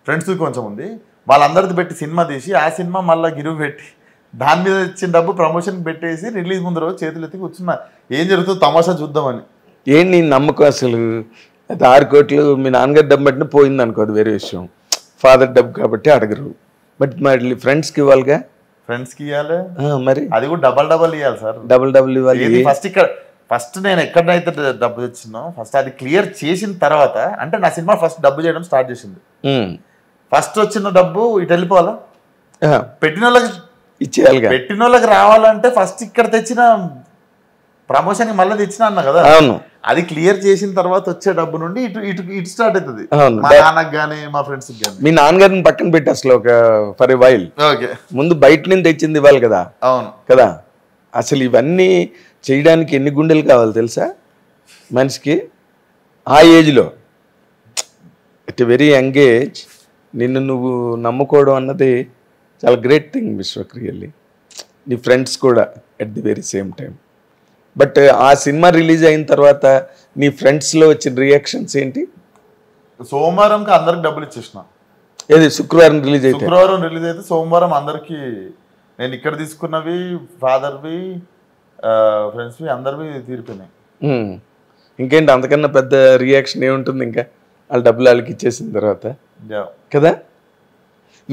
ఫ్రెండ్స్ది కొంచెం ఉంది, వాళ్ళందరిది పెట్టి సినిమా తీసి, ఆ సినిమా మళ్ళీ గిరువు పెట్టి దాని మీద ఇచ్చిన డబ్బు ప్రమోషన్కి పెట్టేసి రిలీజ్ ముందు రోజు చేతులు ఎత్తి కూర్చున్నా, ఏం జరుగుతుందో తమాషా చూద్దామని. ఏం నీ నమ్మకం అసలు? 6 కోట్లు మీ నాన్నగారి డబ్బు బట్టిన పోయింది అనుకో, అది వేరే విషయం. ఫాదర్ డబ్బు కాబట్టి అడగరు, బట్ మళ్ళీ ఫ్రెండ్స్కి ఇవ్వాలిగా. ఫ్రెండ్స్కి ఇవ్వాలి మరి, అది కూడా డబల్ ఇవ్వాలి సార్. డబుల్ ఇవ్వాలి. ఫస్ట్ నేను ఎక్కడైతే డబ్బు తెచ్చినో ఫస్ట్ అది క్లియర్ చేసిన తర్వాత, అంటే నా సినిమా ఫస్ట్ డబ్బు చేయడం స్టార్ట్ చేసింది. ఫస్ట్ వచ్చిన డబ్బు ఇటు వెళ్ళిపోవాలా, పెట్టిన వాళ్ళకి ఇచ్చేయాలి. పెట్టిన వాళ్ళకి రావాలంటే ఫస్ట్ ఇక్కడ తెచ్చిన ప్రమోషన్ మళ్ళీ తెచ్చిన అన్న కదా, అది క్లియర్ చేసిన తర్వాత వచ్చే డబ్బు నుండి ఇటు ఇటు ఇటు స్టార్ట్ అవుతుంది. మా నాన్నకి కానీ మా ఫ్రెండ్స్ కానీ. మీ నాన్నగారిని పక్కన పెట్టి అసలు ఒక ఫర్ ఎ వైల్ ముందు బయట నుంచి తెచ్చింది ఇవ్వాలి కదా. అవును కదా. అసలు ఇవన్నీ చేయడానికి ఎన్ని గుండెలు కావాలి తెలుసా మనిషికి ఆ ఏజ్లో, at a very young age. నిన్ను నువ్వు నమ్ముకోవడం అన్నది చాలా గ్రేట్ థింగ్ విశ్వక్ రియల్లీ. నీ ఫ్రెండ్స్ కూడా at the very same time. But ఆ సినిమా రిలీజ్ అయిన తర్వాత నీ ఫ్రెండ్స్లో వచ్చిన రియాక్షన్స్ ఏంటి? సోమవారంకి అందరికి డబ్బులు ఇచ్చేసిన. ఏది శుక్రవారం రిలీజ్ అయితే? శుక్రవారం రిలీజ్ అయితే సోమవారం అందరికి నేను ఇక్కడ తీసుకున్నవి ఫాదర్వి ఫ్రెండ్స్వి అందరివి తీరిపోయినాయి. ఇంకేంటి అంతకన్నా పెద్ద రియాక్షన్ ఏముంటుంది ఇంకా వాళ్ళ డబ్బులు వాళ్ళకి ఇచ్చేసిన తర్వాత కదా.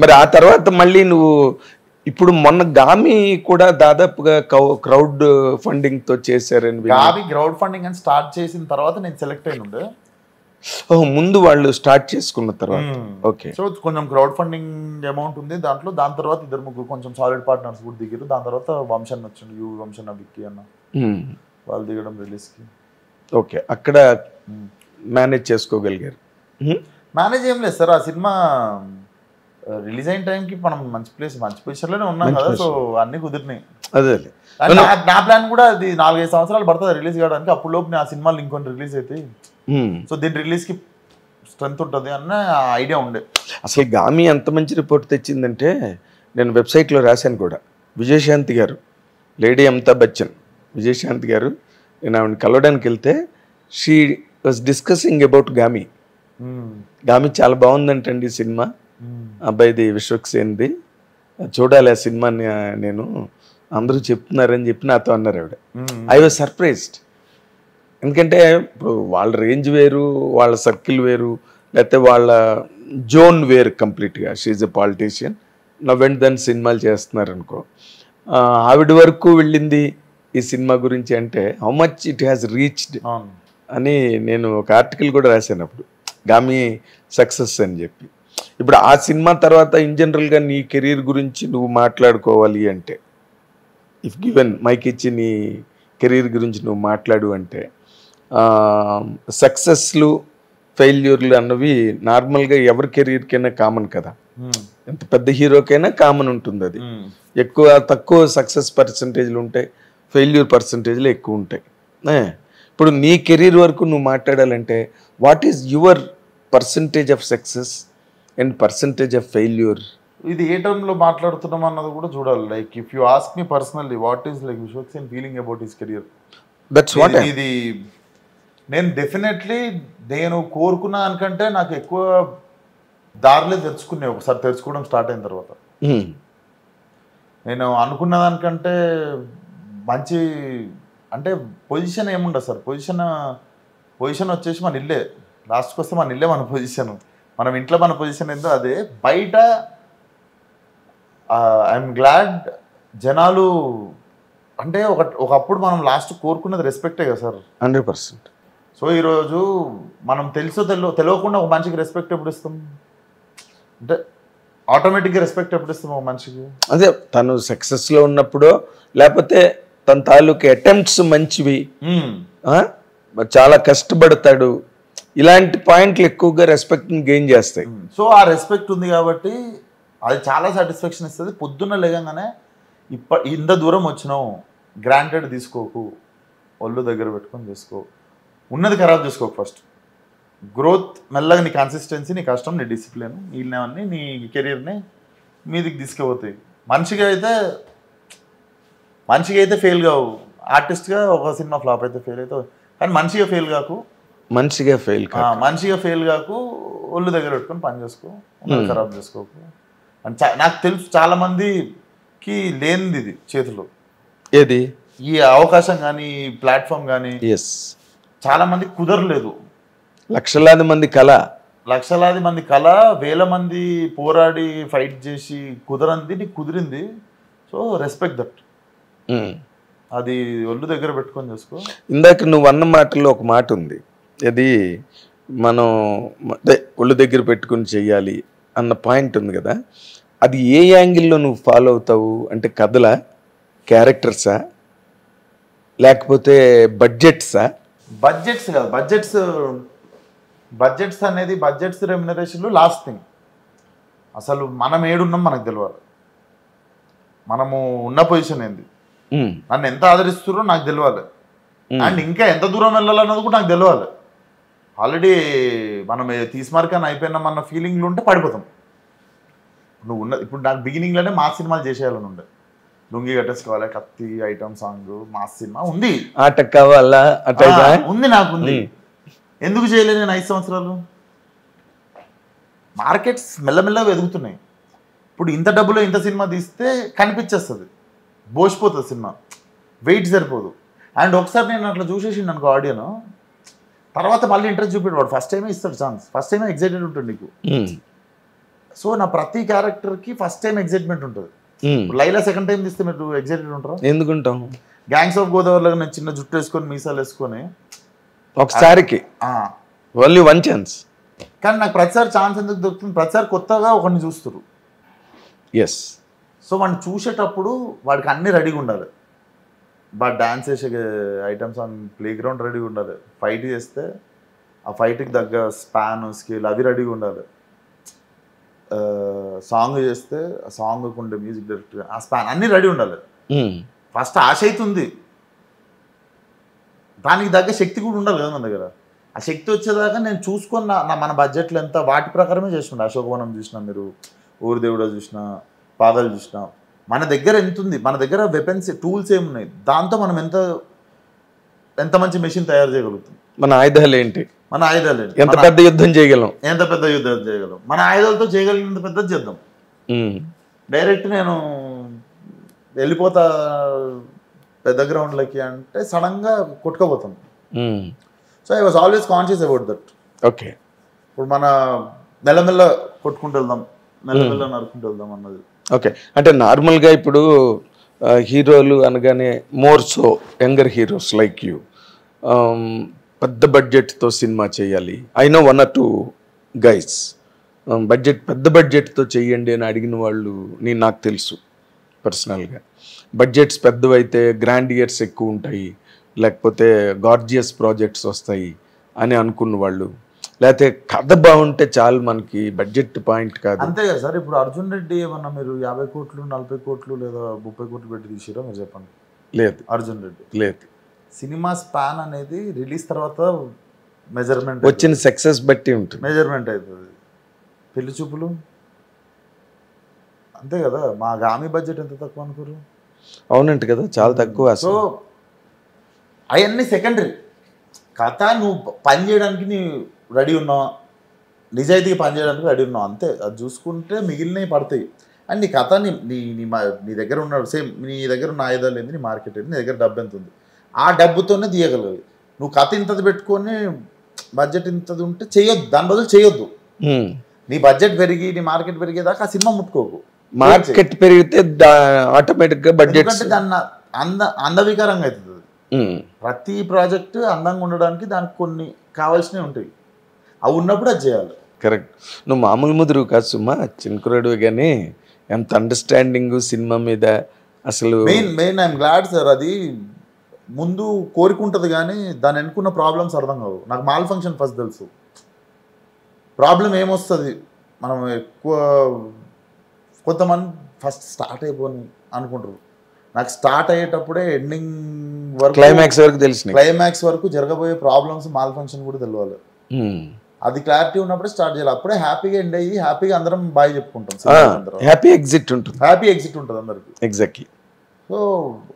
మరి ఆ తర్వాత మళ్ళీ నువ్వు ఇప్పుడు మొన్న గామి కూడా దాదాపుగా క్రౌడ్ ఫండింగ్ తో చేశారని. గామి క్రౌడ్ ఫండింగ్ అని స్టార్ట్ చేసిన తర్వాత నేను సెలెక్ట్ అయినుండే. ముందు వాళ్ళు స్టార్ట్ చేసుకున్న తర్వాత ఓకే. సో కొంచెం క్రౌడ్ ఫండింగ్ అమౌంట్ ఉంది దాంట్లో. దాని తర్వాత 2-3 కొంచెం సాలిడ్ పార్ట్నర్స్ కూడా దిగారు. దాని తర్వాత వంశన్ వచ్చిండు, యు వంశన్ విక్కీ అన్న వాళ్ళు దిగడం రిలీజ్కి. ఓకే, అక్కడ మేనేజ్ చేసుకోగలిగారు. మేనేజ్ ఏం లేదు సార్, ఆ సినిమా రిలీజ్ అయిన టైంకి మనం మంచి పొజిషన్లోనే ఉన్నాం కదా. సో అన్ని కుదిరినాయి. అదే నా ప్లాన్ కూడా అది 4-5 సంవత్సరాలు పడుతుంది రిలీజ్ కావడానికి. అప్పుడు లోపు ఆ సినిమాలు ఇంకొన్ని రిలీజ్ అవుతాయి. సో దీని రిలీజ్కి స్ట్రెంత్ ఉంటుంది అన్న ఐడియా ఉండే. అసలు గామి ఎంత మంచి రిపోర్ట్ తెచ్చిందంటే నేను వెబ్సైట్లో రాశాను కూడా. విజయశాంతి గారు, లేడీ అమితాబ్ బచ్చన్ విజయశాంతి గారు, నేను ఆవిడని కలవడానికి వెళ్తే she was discussing about Gaami. Gaami చాలా బాగుందంటండి సినిమా, అబ్బాయిది విశ్వక్ సేన్ది, చూడాలి ఆ సినిమాని నేను, అందరూ చెప్తున్నారని చెప్పి నాతో అన్నారు ఆవిడ. I was surprised. ఎందుకంటే ఇప్పుడు వాళ్ళ రేంజ్ వేరు, వాళ్ళ సర్కిల్ వేరు, లేకపోతే వాళ్ళ జోన్ వేరు కంప్లీట్గా. She's a politician, now and then సినిమాలు చేస్తున్నారు అనుకో. ఆవిడ వరకు వెళ్ళింది ఈ సినిమా గురించి అంటే how much it has reached అని నేను ఒక ఆర్టికల్ కూడా రాశాను అప్పుడు, గామి సక్సెస్ అని చెప్పి. ఇప్పుడు ఆ సినిమా తర్వాత ఇన్ జనరల్గా నీ కెరీర్ గురించి నువ్వు మాట్లాడుకోవాలి అంటే, ఇఫ్ గివెన్ మైక్ ఇచ్చి నీ కెరీర్ గురించి నువ్వు మాట్లాడు అంటే, సక్సెస్లు ఫెయిల్యూర్లు అన్నవి నార్మల్గా ఎవరి కెరీర్కైనా కామన్ కదా. ఎంత పెద్ద హీరోకైనా కామన్ ఉంటుంది అది. తక్కువ సక్సెస్ పర్సంటేజ్లు ఉంటాయి, ఫెయిల్యూర్ పర్సంటేజ్లు ఎక్కువ ఉంటాయి. ఇప్పుడు నీ కెరీర్ వరకు నువ్వు మాట్లాడాలంటే what is your percentage of success and percentage of failure? ఇది ఏ టర్మ్లో మాట్లాడుతున్నాం అన్నది కూడా చూడాలి. Like if you ask me personally what is like Vishwak Sen feeling about his career, that's what ఇది నేను డెఫినెట్లీ నేను కోరుకున్నా అనుకంటే నాకు ఎక్కువ దారిలే తెరుచుకునే. ఒకసారి తెరుచుకోవడం స్టార్ట్ అయిన తర్వాత నేను అనుకున్న దానికంటే మంచి అంటే పొజిషన్ ఏముండదు సార్. పొజిషన్ వచ్చేసి మన ఇల్లే, లాస్ట్కి వస్తే మన ఇల్లే మన పొజిషన్. మనం ఇంట్లో మన పొజిషన్ ఏందో అదే. బయట ఐఎమ్ గ్లాడ్ జనాలు అంటే ఒకప్పుడు మనం లాస్ట్ కోరుకున్నది రెస్పెక్టే కదా సార్. 100%. సో ఈరోజు మనం తెలియకుండా ఒక మనిషికి రెస్పెక్ట్ ఎప్పుడు ఇస్తాం అంటే ఆటోమేటిక్గా రెస్పెక్ట్ ఎప్పుడు ఇస్తాం ఒక మనిషికి? అదే తను సక్సెస్లో ఉన్నప్పుడు, లేకపోతే తన తాలూకు అటెంప్ట్స్ మంచివి, చాలా కష్టపడతాడు, ఇలాంటి పాయింట్లు ఎక్కువగా రెస్పెక్ట్ని గెయిన్ చేస్తాయి. సో ఆ రెస్పెక్ట్ ఉంది కాబట్టి అది చాలా సాటిస్ఫాక్షన్ ఇస్తుంది. పొద్దున్న లేగానే ఇంత దూరం వచ్చినావు, గ్రాంటెడ్ తీసుకోకు, ఒళ్ళు దగ్గర పెట్టుకొని తీసుకో, ఉన్నది ఖరాబ్ చేసుకోకు. ఫస్ట్ గ్రోత్ మెల్లగా, నీ కన్సిస్టెన్సీ, నీ కష్టం, నీ డిసిప్లిన్, వీళ్ళని నీ కెరీర్ని మీదికి తీసుకుపోతాయి. మనిషిగా అయితే ఫెయిల్ కావు. ఆర్టిస్ట్గా ఒక సినిమా ఫ్లాప్ అయితే ఫెయిల్ అవుతావు, కానీ మనిషిగా ఫెయిల్ కాకు. మనిషిగా ఫెయిల్ కాకు, ఒళ్ళు దగ్గర పెట్టుకొని పని చేసుకో, ఉన్నది ఖరాబ్ చేసుకోకు. నాకు తెలుసు చాలా మందికి లేనిది ఇది చేతిలో, ఏది ఈ అవకాశం కానీ ప్లాట్ఫామ్ కానీ. చాలా మందికి కుదరలేదు. లక్షలాది మంది కళ, వేల మంది పోరాడి ఫైట్ చేసి కుదరంది, నీకు కుదిరింది. So respect that. అది ఒళ్ళు దగ్గర పెట్టుకొని చేసుకో. ఇందాక నువ్వు అన్న మాటల్లో ఒక మాట ఉంది, అది మనం ఒళ్ళు దగ్గర పెట్టుకుని చెయ్యాలి అన్న పాయింట్ ఉంది కదా. అది ఏ యాంగిల్లో నువ్వు ఫాలో అవుతావు అంటే, కథలా, క్యారెక్టర్సా, లేకపోతే బడ్జెట్సా? బడ్జెట్స్ కాదు, బడ్జెట్స్ అనేది బడ్జెట్స్ రెమ్యునరేషన్లు లాస్ట్ థింగ్. అసలు మనం ఏడున్నాం మనకు తెలియాలి, మనము ఉన్న పొజిషన్ ఏంది, నన్ను ఎంత ఆదరిస్తున్నారో నాకు తెలియాలి, అండ్ ఇంకా ఎంత దూరం వెళ్ళాలన్నది కూడా నాకు తెలియాలి. ఆల్రెడీ మనం తీసుమార్కాన్ని అయిపోయినాం అన్న ఫీలింగ్లు ఉంటే పడిపోతాం. నువ్వు ఉన్న ఇప్పుడు నాకు బిగినింగ్లోనే మాస్ సినిమాలు చేసేయాలని ఉండే, లుంగి కట్టేసుకోవాలి, కత్తి ఐటమ్ సాంగ్, మాస్ సినిమా ఉంది, ఆట కావాలా అట్లా ఉంది, నాకు ఉంది. ఎందుకు చేయలేదు నేను 5 సంవత్సరాలు? మార్కెట్స్ మెల్లమెల్లగా ఎదుగుతున్నాయి. ఇప్పుడు ఇంత డబ్బులో ఇంత సినిమా తీస్తే కనిపించేస్తుంది, బోసిపోతుంది సినిమా, వెయిట్ సరిపోదు. అండ్ ఒకసారి నేను అట్లా చూసేసిండు అనుకో ఆడియన్, తర్వాత మళ్ళీ ఇంట్రెస్ట్ చూపెట్టాడు. ఫస్ట్ టైమే ఇస్తాడు ఛాన్స్, ఫస్ట్ టైమే ఎగ్జైటెడ్ ఉంటుంది నీకు. సో నా ప్రతి క్యారెక్టర్కి ఫస్ట్ టైం ఎగ్జైట్మెంట్ ఉంటుంది. లైలా సెకండ్ టైం తీస్తే మీరు ఎగ్జైటెడ్ ఉంటారా? ఎందుకుంటాం? గ్యాంగ్స్ ఆఫ్ గోదావరిలో నేను చిన్న జుట్టు వేసుకొని మీసాలు వేసుకొని ఒకసారికి ఓన్లీ 1 ఛాన్స్. కానీ నాకు ప్రతిసారి ఛాన్స్ ఎందుకు దొరుకుతుంది? ప్రతిసారి కొత్తగా ఒకరిని చూస్తారు. ఎస్. సో వాడిని చూసేటప్పుడు వాడికి అన్నీ రెడీగా ఉండాలి. వాడు డాన్స్ చేసే ఐటమ్స్ ఆన్ ప్లే గ్రౌండ్ రెడీగా ఉండాలి. ఫైట్ చేస్తే ఆ ఫైట్కి తగ్గ స్పాన్, స్కేల్ అవి రెడీగా ఉండాలి. సాంగ్ చేస్తే ఆ సాంగ్కి ఉండే మ్యూజిక్ డైరెక్టర్, ఆ స్పాన్ అన్నీ రెడీ ఉండాలి. ఫస్ట్ ఆశ అవుతుంది, దానికి తగ్గ శక్తి కూడా ఉండాలి కదా మన దగ్గర. ఆ శక్తి వచ్చేదాకా నేను చూసుకొని మన బడ్జెట్లో ఎంత వాటి ప్రకారమే చేస్తుండే. అశోకవనం చూసినా, మీరు ఊరి దేవుడా చూసినా, పాదాలు చూసినా, మన దగ్గర ఎంత ఉంది, మన దగ్గర వెపన్స్ టూల్స్ ఏమున్నాయి, దాంతో మనం ఎంత మంచి మెషిన్ తయారు చేయగలుగుతాం. మన ఆయుధాలు ఏంటి, మన ఆయుధాలు ఏంటి, ఎంత పెద్ద యుద్ధం చేయగలం, ఎంత పెద్ద యుద్ధం చేయగలం, మన ఆయుధాలతో చేయగలిగినంత పెద్దది చేద్దాం. డైరెక్ట్ నేను వెళ్ళిపోతా పెద్ద గ్రౌండ్లకి అంటే సడన్గా కొట్టుకోపోతాం. So I was always conscious about that. Okay. ఇప్పుడు మన మెల్లమెల్ల కొట్టుకుంటూ వెళ్దాం, మెల్లమెల్ల నరుకుంటూ వెళ్దాం అన్నది. ఓకే. అంటే నార్మల్గా ఇప్పుడు హీరోలు అనగానే more so younger heroes like you పెద్ద బడ్జెట్తో సినిమా చేయాలి. ఐ నో 1 or 2 గైస్ పెద్ద బడ్జెట్తో చెయ్యండి అని అడిగిన వాళ్ళు నాకు తెలుసు పర్సనల్గా. బడ్జెట్స్ పెద్దవైతే గ్రాండియర్స్ ఎక్కువ ఉంటాయి, లేకపోతే గార్జియస్ ప్రాజెక్ట్స్ వస్తాయి అని అనుకున్న వాళ్ళు, లేకపోతే కథ బాగుంటే చాలు మనకి బడ్జెట్ పాయింట్ కాదు. అంతే కదా సార్. ఇప్పుడు అర్జున్ రెడ్డి ఏమన్నా మీరు 50 కోట్లు 40 కోట్లు లేదా 30 కోట్లు పెట్టి తీసిరా మీరు చెప్పండి? లేదు. అర్జున్ రెడ్డి లేదు. సినిమా స్పాన్ అనేది రిలీజ్ తర్వాత మెజర్మెంట్, వచ్చిన సక్సెస్ బట్టి ఉంటుంది, మెజర్మెంట్ అవుతుంది. పెళ్లి చూపులు అంతే కదా. మా గామి బడ్జెట్ ఎంత తక్కువ అనుకోరు? అవునంట కదా, చాలా తక్కువ. సో అవన్నీ సెకండరీ. కథ నువ్వు పని చేయడానికి నీ రెడీ ఉన్నావా, నిజాయితీగా పని చేయడానికి రెడీ ఉన్నావు, అంతే. అది చూసుకుంటే మిగిలినవి పడతాయి. అండ్ నీ కథ నీ దగ్గర ఉన్నాడు, సేమ్ నీ దగ్గర ఉన్న ఆయుధాలు ఏంది, నీ మార్కెట్ ఏంది, నీ దగ్గర డబ్బు ఎంత ఉంది, ఆ డబ్బుతోనే తీయగలవు. నువ్వు కథ ఇంతది పెట్టుకొని బడ్జెట్ ఇంతది ఉంటే చేయొద్దు, దాని బదులు చేయొద్దు. నీ బడ్జెట్ పెరిగి నీ మార్కెట్ పెరిగేదాకా ఆ సినిమా ముట్టుకోకు. మార్కెట్ పెరిగితే ఆటోమేటిక్గా బడ్జెట్ దాన్ని అందవికారంగా అవుతుంది. ప్రతి ప్రాజెక్టు అందంగా ఉండడానికి దానికి కొన్ని కావాల్సినవి ఉంటాయి, అవి ఉన్నప్పుడు అది చేయాలి. కరెక్ట్. నువ్వు మామూలు ముదురు కాదు సుమా, చిన్నకురాడు, కానీ ఎంత అండర్స్టాండింగ్ సినిమా మీద అసలు. Main I'm glad sir. అది ముందు కోరిక ఉంటుంది కానీ దాన్ని ఎన్నుకున్న ప్రాబ్లమ్స్ అర్థం కావు. నాకు మాల్ ఫంక్షన్ ఫస్ట్ తెలుసు. ప్రాబ్లం ఏమొస్తుంది, మనం ఎక్కువ కొంతమంది ఫస్ట్ స్టార్ట్ అయిపోని అనుకుంటారు. నాకు స్టార్ట్ అయ్యేటప్పుడే ఎండింగ్ వరకు, క్లైమాక్స్ వరకు జరగబోయే ప్రాబ్లమ్స్ మాల్ ఫంక్షన్ కూడా తెలియాలి. అది క్లారిటీ ఉన్నప్పుడే స్టార్ట్ చేయాలి. అప్పుడే హ్యాపీగా ఎండ్ అయ్యి హ్యాపీగా అందరం బాయ్ చెప్పుకుంటాం. హ్యాపీ ఎగ్జిట్ ఉంటుంది అందరికి. ఎగ్జాక్ట్లీ. సో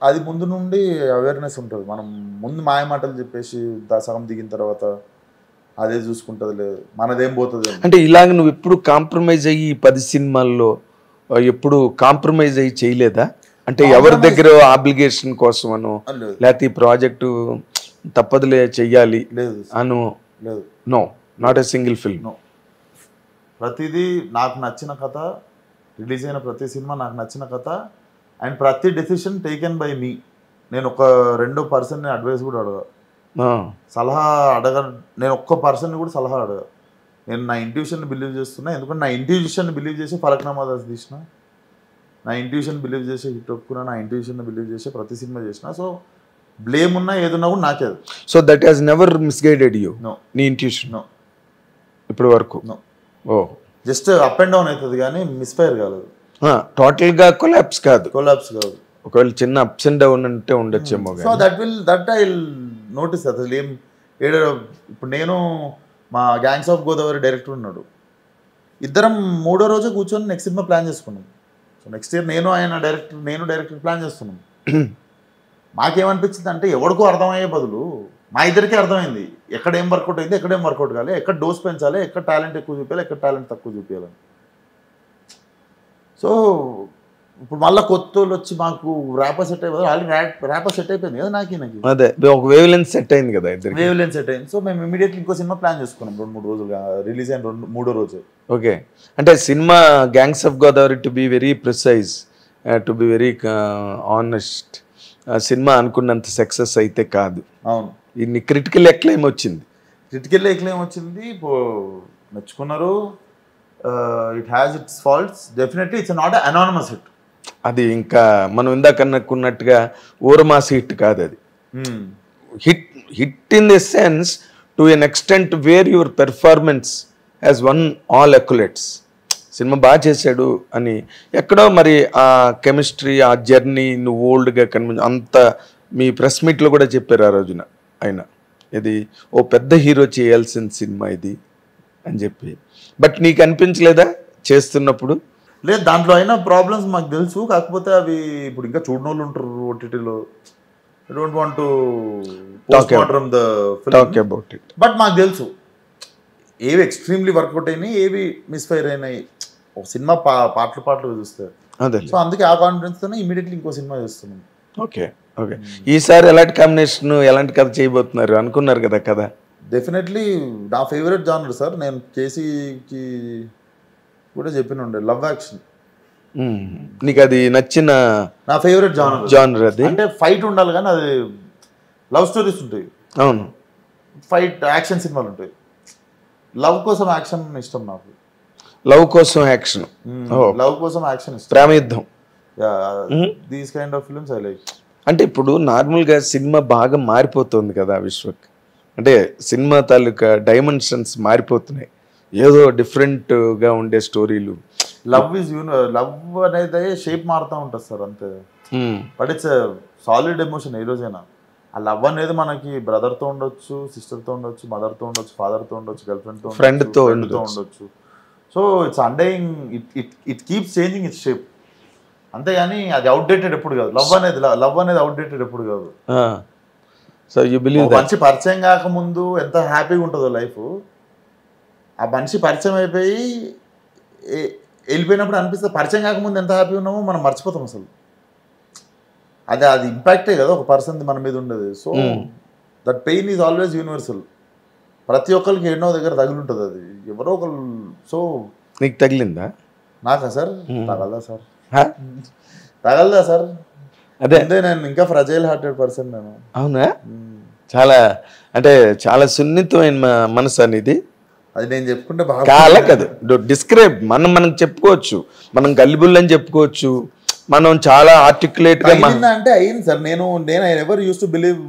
అది ముందు నుండి అవేర్నెస్ ఉంటుంది. మనం ముందు మాయ మాటలు చెప్పేసి సగం దిగిన తర్వాత అదే చూసుకుంటుంది, లేదు మనదేం పోతుంది అంటే. ఇలాగ నువ్వు ఎప్పుడు కాంప్రమైజ్ అయ్యి 10 సినిమాల్లో ఎప్పుడు కాంప్రమైజ్ అయ్యి చేయలేదా? అంటే ఎవరి దగ్గర ఆబ్లిగేషన్ కోసం అను, లేకపోతే ఈ ప్రాజెక్టు తప్పదులే చెయ్యాలి అను? లేదు. No, not a single film. No. ప్రతిదీ నాకు నచ్చిన కథ, రిలీజ్ అయిన ప్రతి సినిమా నాకు నచ్చిన కథ, అండ్ ప్రతి డెసిషన్ టేకెన్ బై మీ. నేను ఒక 2 పర్సన్ని అడ్వైస్ కూడా సలహా నేను ఒక్క పర్సన్ని కూడా సలహా అడగా. నేను నా ఇంట్యూషన్ని బిలీవ్ చేస్తున్నా. ఎందుకంటే నా ఇంట్యూషన్ని బిలీవ్ చేసి ఫలక్నామా దాస్ తీసిన, నా ఇంట్యూషన్ బిలీవ్ చేసి హిట్ ఒప్పుకున్నా, నా ఇంట్యూషన్ని బిలీవ్ చేసి ప్రతి సినిమా చేసిన. సో బ్లేమ్ ఉన్నా ఏదున్నా కూడా నాకే. So that has never misguided you? No. నీ ఇంట్యూషన్? నో. ఇప్పటి వరకు? No. Oh, just up and down అవుతుంది కానీ మిస్ఫైర్ కాలేదు. టోటల్గా కొలాప్స్ కాదు. ఒకవేళ చిన్న అప్స్ అండ్ డౌన్ అంటే ఉండొచ్చేమో. So that I will notice. అసలు ఏం ఇప్పుడు నేను మా గ్యాంగ్స్ ఆఫ్ గోదావరి డైరెక్టర్ ఉన్నాడు, ఇద్దరం మూడో రోజు కూర్చొని నెక్స్ట్ సినిమా ప్లాన్ చేసుకున్నాం. సో నెక్స్ట్ ఇయర్ నేను డైరెక్టర్ ప్లాన్ చేస్తున్నాం. మాకేమనిపించింది అంటే ఎవరికో అర్థమయ్యే బదులు మా ఇద్దరికీ అర్థమైంది ఎక్కడ ఏం వర్కౌట్ అయింది, ఎక్కడ ఏం వర్కౌట్ కావాలి, ఎక్కడ డోస్ పెంచాలి, ఎక్కడ టాలెంట్ ఎక్కువ చూపించాలి, ఎక్కడ టాలెంట్ తక్కువ చూపించాలని. సో ఇప్పుడు మళ్ళీ కొత్త వాళ్ళు వచ్చి మాకు ర్యాపర్ సెట్ అయిపోతుంది. ఆల్రెడీ ర్యాపర్ సెట్ అయిపోయింది కదా నాకు అదే ఒక వేవ్ లెన్స్ సెట్ అయింది కదా, వేవ్ లెన్స్ సెట్ అయింది. సో మేము ఇమీడియట్లీ ఇంకో సినిమా ప్లాన్ చేసుకున్నాం 2-3 రోజులుగా. రిలీజ్ అయిన మూడో రోజు. ఓకే, అంటే సినిమా Gangs of Godavari to be very precise, to be very honest, సినిమా అనుకున్నంత సక్సెస్ అయితే కాదు. అవును, ఇన్ని క్రిటికల్ ఎక్లైమ్ వచ్చింది. మెచ్చుకున్నారు. It has its faults. Definitely it's not unanimous hit. అది ఇంకా మనం ఇందాక అనుకున్నట్టుగా ఊరమాస్ హిట్ కాదు అది. Hit in the sense to an extent where your performance has won all accolades. Cinema బాగా చేశాడు అని ఎక్కడో మరి ఆ కెమిస్ట్రీ, ఆ జర్నీ నువ్వు ఓల్డ్గా కనిపించ అంత మీ ప్రెస్ మీట్లో కూడా చెప్పారు ఆ రోజున ఆయన, ఇది ఓ పెద్ద హీరో చేయాల్సిన సినిమా ఇది అని చెప్పి. బట్ నీకు అనిపించలేదా చేస్తున్నప్పుడు? లేదు, దాంట్లో అయినా ప్రాబ్లమ్స్ మాకు తెలుసు. కాకపోతే అవి ఇప్పుడు ఇంకా చూడని వాళ్ళు ఉంటారు ఓటీటీలో. I don't want to talk about it. But మాకు తెలుసు ఏవి ఎక్స్ట్రీమ్లీ వర్కౌట్ అయినాయి, ఏవి మిస్ఫైర్ అయినాయి. ఒక సినిమా పాటలు చూస్తారు. సో అందుకే ఆ కాన్ఫిడెన్స్తోనే ఇమీడియట్లీ ఇంకో సినిమా చేస్తున్నాం. ఓకే ఓకే, ఈసారి ఎలాంటి కాంబినేషన్, ఎలాంటి కథ చేయబోతున్నారు అనుకున్నారు కదా కథ? డెఫినెట్లీ నా ఫేవరెట్ జానర్ సార్. నేను కేసీకి కూడా చెప్పినండే లవ్ యాక్షన్. నీకు అది నచ్చిన నా ఫేవరెట్ జానర్ అది. అంటే ఫైట్ ఉండాలి కానీ అది లవ్ స్టోరీస్ ఉంటాయి. అవును, ఫైట్ యాక్షన్ సినిమాలు ఉంటాయి. లవ్ కోసం యాక్షన్ ఇష్టం నాకు. లవ్ కోసం యాక్షన్, లవ్ కోసం యాక్షన్ ఇష్టం. ప్రేమ యుద్ధం, these kind of films I like. అంటే ఇప్పుడు నార్మల్గా సినిమా బాగా మారిపోతుంది కదా విశ్వక్, అంటే సినిమా తాలూకా డైమెన్షన్స్ మారిపోతున్నాయి, ఏదో డిఫరెంట్గా ఉండే స్టోరీలు. లవ్ అనేది షేప్ మారుతూ ఉంటుంది సార్ అంతే. బట్ ఇట్స్ సాలిడ్ ఎమోషన్ ఏ రోజైనా. ఆ లవ్ అనేది మనకి బ్రదర్తో ఉండొచ్చు, సిస్టర్తో ఉండొచ్చు, మదర్తో ఉండొచ్చు, ఫాదర్తో ఉండొచ్చు, గర్ల్ ఫ్రెండ్తో ఉండొచ్చు. So it's underlying, it keeps changing its shape. అంతేగాని అది అవుట్డేటెడ్ ఎప్పుడు కాదు. లవ్ అనేది అవుట్డేటెడ్ ఎప్పుడు కాదు. సో యూ బిలీవ్ మనిషి పరిచయం కాకముందు ఎంత హ్యాపీగా ఉంటుందో లైఫ్, ఆ మనిషి పరిచయం అయిపోయి వెళ్ళిపోయినప్పుడు అనిపిస్తుంది పరిచయం కాకముందు ఎంత హ్యాపీ ఉన్నామో మనం మర్చిపోతాం అసలు. అది ఇంపాక్టే కదా ఒక పర్సన్ మన మీద ఉండేది. So that pain is always universal. ప్రతి ఒక్కరికి ఎన్నో దగ్గర తగిలింటుంది అది, ఎవరో ఒకరు. సో నీకు తగిలిందా? నాకా సార్? తగలదా సార్? అదే నేను ఇంకా ఫ్రజైల్ హార్టెడ్ పర్సన్ నేను. అవునా? చాలా అంటే చాలా సున్నితమైన మనసు అనేది. అది నేను చెప్పుకుంటే చాలా కదా డిస్క్రైబ్ మనం చెప్పుకోవచ్చు, మనం గల్లిబుల్ అని చెప్పుకోవచ్చు, మనం చాలా ఆర్టికులేట్ గా అంటే అయింది సార్. నేను I never used to believe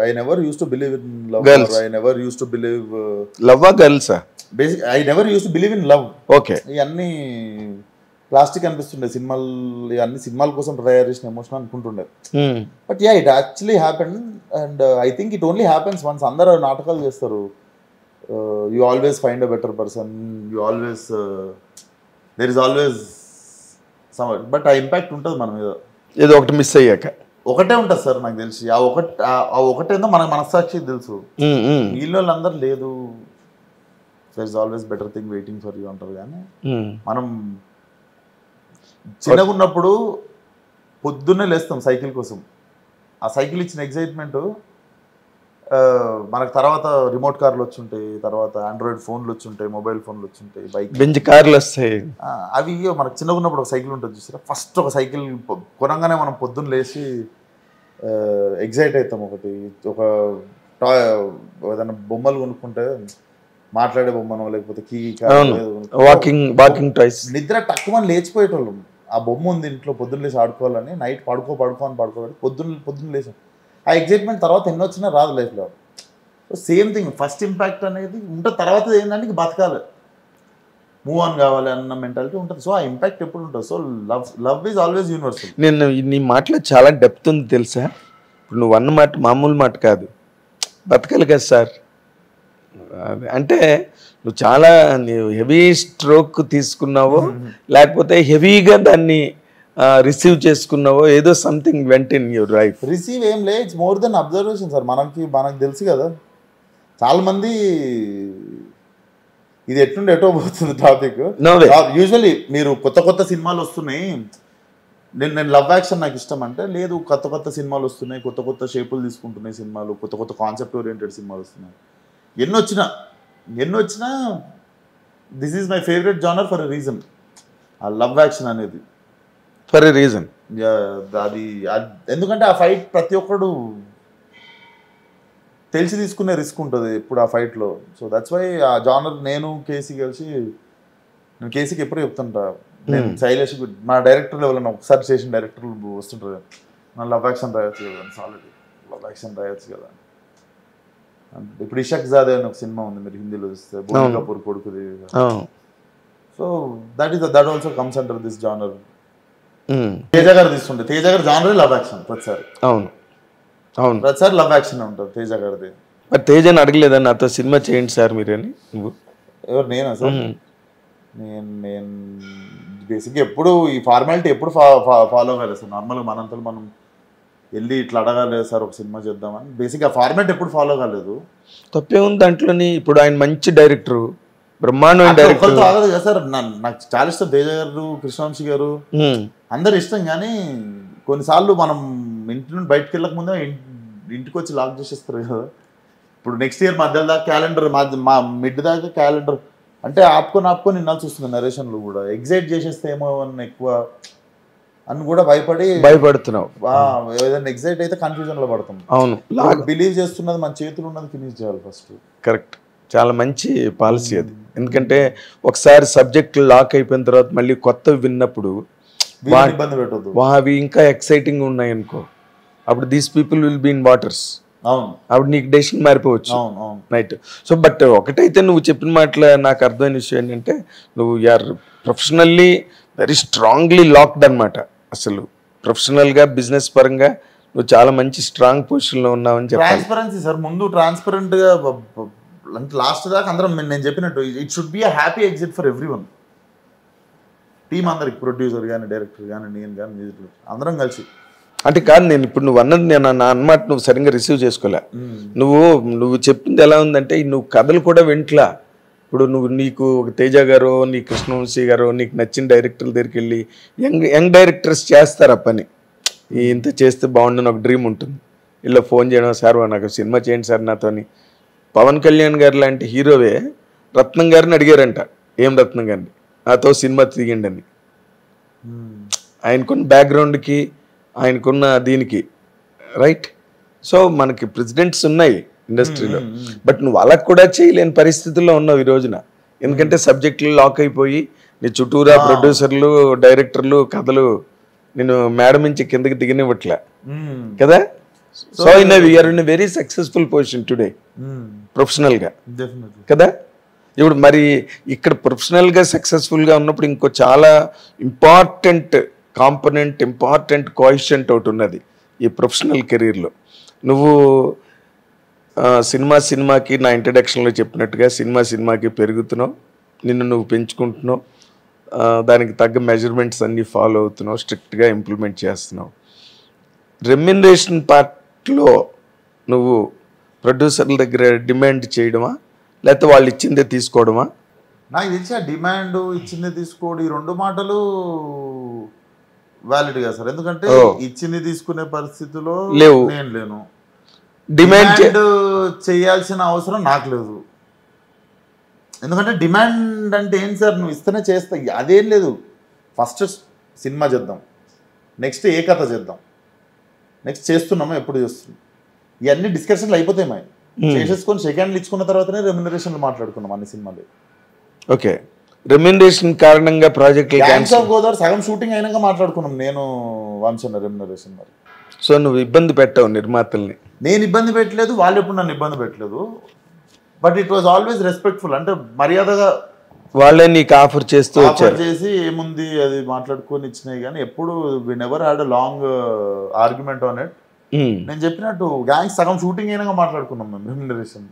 in love. I never used to believe love గర్ల్సా basic. I never used to believe in love. Okay, ఇవన్నీ ప్లాస్టిక్ అనిపిస్తుండే సినిమాలు, ఇవన్నీ సినిమాల కోసం తయారు చేసిన ఎమోషన్ అనుకుంటుండే. But yeah, it actually happen. And I think it only happens once. అందరూ నాటకాలు చేస్తారు, you always find a better person, you always there is always some. But ఆ ఇంపాక్ట్ ఉంటుంది మన మీద. ఏదో ఒకటి మిస్ అయ్యాక ఒకటే ఉంటుంది సార్ నాకు తెలిసి. ఆ ఒకటేందో మన మనస్సాక్షి తెలుసు. వీళ్ళు అందరూ లేదు, there is always better thing waiting for you అంటారు. కానీ మనం చిన్నగా ఉన్నప్పుడు పొద్దున్నే లేస్తాం సైకిల్ కోసం. ఆ సైకిల్ ఇచ్చిన ఎగ్జైట్మెంట్ మనకు తర్వాత రిమోట్ కార్లు వచ్చుంటాయి, తర్వాత ఆండ్రాయిడ్ ఫోన్లు వచ్చుంటాయి, మొబైల్ ఫోన్లు వచ్చుంటాయి, బైక్ బెంజ్ కార్లు వస్తాయి. అవి మనకు చిన్నగా ఉన్నప్పుడు ఒక సైకిల్ ఉంటుంది చూసారా. ఫస్ట్ ఒక సైకిల్ కొనంగానే మనం పొద్దున్న లేచి ఎగ్జైట్ అవుతాం. ఒక ఏదైనా బొమ్మలు కొనుక్కుంటే మాట్లాడే బొమ్మనో లేకపోతే వాకింగ్ టాయ్స్, నిద్ర తక్కువ లేచిపోయేటోళ్ళం. ఆ బొమ్మ ఉంది ఇంట్లో, పొద్దున్న లేచి ఆడుకోవాలని. నైట్ పడుకోబెట్టి పొద్దున్న లేచాం. ఆ ఎగ్జైట్మెంట్ తర్వాత ఎన్ని వచ్చినా రాదు లైఫ్లో. So same thing, first impact అనేది ఉంటుంది. తర్వాత ఏంటంటే బతకాలి, మూవ్ ఆన్ కావాలి అన్న మెంటాలిటీ ఉంటుంది. సో ఆ ఇంపాక్ట్ ఎప్పుడు ఉంటుంది. So love is always universal. నేను నీ మాటలో చాలా డెప్త్ ఉంది తెలుసా. ఇప్పుడు నువ్వు అన్న మాట మామూలు మాట కాదు, బతకాలి కదా సార్, అంటే నువ్వు చాలా హెవీ స్ట్రోక్ తీసుకున్నావో లేకపోతే హెవీగా దాన్ని రిసీవ్ చేసుకున్నావో ఏదో something went in your life. Receive ఏం లే, it's more than observation sir. మనకు తెలుసు కదా, చాలా మంది ఇది ఎట్టుండి ఎటో పోతుంది టాపిక్. యూజువల్లీ మీరు కొత్త సినిమాలు వస్తున్నాయి, నేను లవ్ యాక్షన్ నాకు ఇష్టం అంటే, లేదు కొత్త సినిమాలు వస్తున్నాయి, కొత్త షేపులు తీసుకుంటున్నాయి సినిమాలు, కొత్త కాన్సెప్ట్ ఓరియంటెడ్ సినిమాలు వస్తున్నాయి. ఎన్ని వచ్చినా this is my favourite genre for a reason. ఆ లవ్ యాక్షన్ అనేది ఫర్ ఎ రీజన్. అది ఎందుకంటే ఆ ఫైట్ ప్రతి ఒక్కడు తెలిసి తీసుకునే రిస్క్ ఉంటుంది ఇప్పుడు ఆ ఫైట్లో. సో దట్స్ వై ఆ జానర్ నేను కేసీకి ఎప్పుడు చెప్తుంటా, నేను శైలేష్ మా డైరెక్టర్ లెవెల్ ఒకసారి చేసిన డైరెక్టర్లు వస్తుంటారు, నా లవ్ యాక్షన్ రాయొచ్చు కదా, సాలిడ్ లవ్ యాక్షన్ రాయొచ్చు కదా. ఇప్పుడు ఇషక్ జాదే అని ఒక సినిమా ఉంది, మీరు హిందీలో చూస్తే, బోని కపూర్ కొడుకుది. So that also comes under this genre. Teja గారు తీస్తుంటే, తేజ గారు జానరే లవ్ యాక్షన్ ప్రతిసారి. అవును ప్రతిసారి లవ్ యాక్షన్ ఉంటుంది తేజ గారిది. మరి తేజని అడగలేదా నాతో సినిమా చేయండి సార్ మీరని? నువ్వు ఎవరు? నేనా సార్? నేను బేసిక్గా ఎప్పుడు ఈ ఫార్మాలిటీ ఎప్పుడు ఫాలో కాలేదు సార్. నార్మల్గా మనంతలో మనం వెళ్ళి ఇట్లా అడగాలి సార్ ఒక సినిమా చేద్దామని, బేసిక్గా ఫార్మాట్ ఎప్పుడు ఫాలో కాలేదు. తప్పే ఉంది దాంట్లోని. ఇప్పుడు ఆయన మంచి డైరెక్టర్, బ్రహ్మాండమైన డైరెక్టర్. ఆగదు కదా సార్, నాకు చాలా ఇష్టం తేజ గారు, కృష్ణవంశీ గారు, అందరు ఇష్టం. కానీ కొన్నిసార్లు మనం ఇంటి నుండి బయటకు వెళ్ళక ముందే ఇంటికి వచ్చి లాక్ చేసేస్తారు కదా. ఇప్పుడు నెక్స్ట్ ఇయర్ మధ్యలో దాకా క్యాలెండర్, మా మిడ్ దాకా క్యాలెండర్ అంటే ఆపుకొని వినాల్సి వస్తుంది. నరేషన్లు కూడా ఎగ్జైట్ చేసేస్తే ఏమో అని ఎక్కువ అని కూడా భయపడుతున్నావు. ఏదైనా ఎగ్జైట్ అయితే కన్ఫ్యూజన్ లో పడతాం. అవును, బిలీవ్ చేస్తున్నది మన చేతులు ఉన్నది ఫినిష్ చేయాలి ఫస్ట్. కరెక్ట్, చాలా మంచి పాలసీ అది. ఎందుకంటే ఒకసారి సబ్జెక్ట్ లాక్ అయిపోయిన తర్వాత మళ్ళీ కొత్తవి విన్నప్పుడు ఇబ్బంది పెట్టద్దు, అవి ఇంకా ఎక్సైటింగ్ ఉన్నాయి అనుకో, అప్పుడు these people will be in waters. అవును, అప్పుడు నీకు డెసిషన్ మారిపోవచ్చు. రైట్. సో బట్ ఒకటైతే నువ్వు చెప్పిన మాటలో నాకు అర్థమైన విషయం ఏంటంటే, నువ్వు యార్ ప్రొఫెషనల్లీ వెరీ స్ట్రాంగ్లీ లాక్డ్ అనమాట. అసలు ప్రొఫెషనల్గా బిజినెస్ పరంగా నువ్వు చాలా మంచి స్ట్రాంగ్ పొజిషన్లో ఉన్నావని చెప్పాలి. ట్రాన్స్పరెన్సీ సార్, ముందు ట్రాన్స్పరెంట్గా లాస్ట్ దాకా అందరం నేను చెప్పినట్టు it should be a happy exit for every one. Team అందరికి, ప్రొడ్యూసర్ కానీ, డైరెక్టర్ కానీ, నేను కానీ, మ్యూజిక్ అందరం కలిసి. అంటే కాదు, నేను ఇప్పుడు నువ్వు అన్నది నేను నా అన్నమాట నువ్వు సరిగ్గా రిసీవ్ చేసుకోలే. నువ్వు చెప్పింది ఎలా ఉందంటే, నువ్వు కథలు కూడా వింట్లా. ఇప్పుడు నీకు ఒక తేజ గారు, నీ కృష్ణవంశీ గారు, నీకు నచ్చిన డైరెక్టర్ల దగ్గరికి వెళ్ళి యంగ్ డైరెక్టర్స్ చేస్తారు ఆ పని. ఇంత చేస్తే బాగుండని ఒక డ్రీమ్ ఉంటుంది. ఇలా ఫోన్ చేయడం, సార్ నాకు సినిమా చేయండి సార్ నాతోని. పవన్ కళ్యాణ్ గారు లాంటి హీరోవే రత్నం గారిని అడిగారంట, ఏం రత్నం గారిని నాతో సినిమా తీయండి అని. ఆయనకున్న బ్యాక్గ్రౌండ్కి, ఆయనకున్న దీనికి. రైట్. సో మనకి ప్రెసిడెంట్స్ ఉన్నాయి ఇండస్ట్రీలో, బట్ నువ్వు అలా కూడా చేయలేని పరిస్థితుల్లో ఉన్నావు ఈ రోజున. ఎందుకంటే సబ్జెక్టులు లాక్ అయిపోయి నీ చుట్టూరా ప్రొడ్యూసర్లు, డైరెక్టర్లు, కథలు నేను మేడం నుంచి కిందకి దిగనివ్వట్లే కదా. So you're in very successful position today ప్రొఫెషనల్గా కదా. ఇప్పుడు మరి ఇక్కడ ప్రొఫెషనల్గా సక్సెస్ఫుల్గా ఉన్నప్పుడు ఇంకో చాలా ఇంపార్టెంట్ కాంపనెంట్, ఇంపార్టెంట్ కోఎఫిషియంట్ ఒకటి ఉన్నది ఈ ప్రొఫెషనల్ కెరీర్లో. నువ్వు సినిమాకి నా ఇంట్రడక్షన్లో చెప్పినట్టుగా సినిమాకి పెరుగుతున్నావు, నిన్ను నువ్వు పెంచుకుంటున్నావు, దానికి తగ్గ మెజర్మెంట్స్ అన్నీ ఫాలో అవుతున్నావు, స్ట్రిక్ట్గా ఇంప్లిమెంట్ చేస్తున్నావు. రెమ్యునరేషన్ పార్ట్లో నువ్వు ప్రొడ్యూసర్ల దగ్గర డిమాండ్ చేయడమా, లేకపోతే వాళ్ళు ఇచ్చిందే తీసుకోవడమా? నాకు తెలిసి ఆ డిమాండ్, ఇచ్చిందే తీసుకోవడం, ఈ రెండు మాటలు వ్యాలిడ్ గా సార్. ఎందుకంటే ఇచ్చింది తీసుకునే పరిస్థితిలో లేవు, నేను లేను. డిమాండ్ చేయాల్సిన అవసరం నాకు లేదు. ఎందుకంటే డిమాండ్ అంటే ఏంటి సార్, నువ్వు ఇస్తేనే చేస్తా, అదేం లేదు. ఫస్ట్ సినిమా చేద్దాం, నెక్స్ట్ ఏ కథ చేద్దాం, నెక్స్ట్ చేస్తున్నామా, ఎప్పుడు చేస్తున్నాం, ఇవన్నీ డిస్కషన్లు అయిపోతాయి. మా చేసేసుకొని సెకండ్లు ఇచ్చుకున్న తర్వాతనే రెమ్యునరేషన్లు మాట్లాడుకున్నాం అన్ని సినిమాలు. ఓకే, రెమ్యునరేషన్ కారణంగా ప్రాజెక్ట్ గోదావరి సగం షూటింగ్ అయినాక మాట్లాడుకున్నాం నేను వంశన్న రెమ్యునరేషన్. మరి సో నువ్వు ఇబ్బంది పెట్టావు నిర్మాతల్ని? నేను ఇబ్బంది పెట్టలేదు, వాళ్ళు ఎప్పుడు నన్ను ఇబ్బంది పెట్టలేదు. But it was always respectful, అంటే మర్యాదగా వాళ్ళే నీకు ఆఫర్ చేస్తూ చేసి ఏముంది అది మాట్లాడుకొని ఇచ్చినాయి. కానీ ఎప్పుడు we never had a long argument on it. నేను చెప్పినట్టు గ్యాంగ్స్ సగం షూటింగ్ అయినాక మాట్లాడుకున్నాం మేము రెమ్యునరేషన్.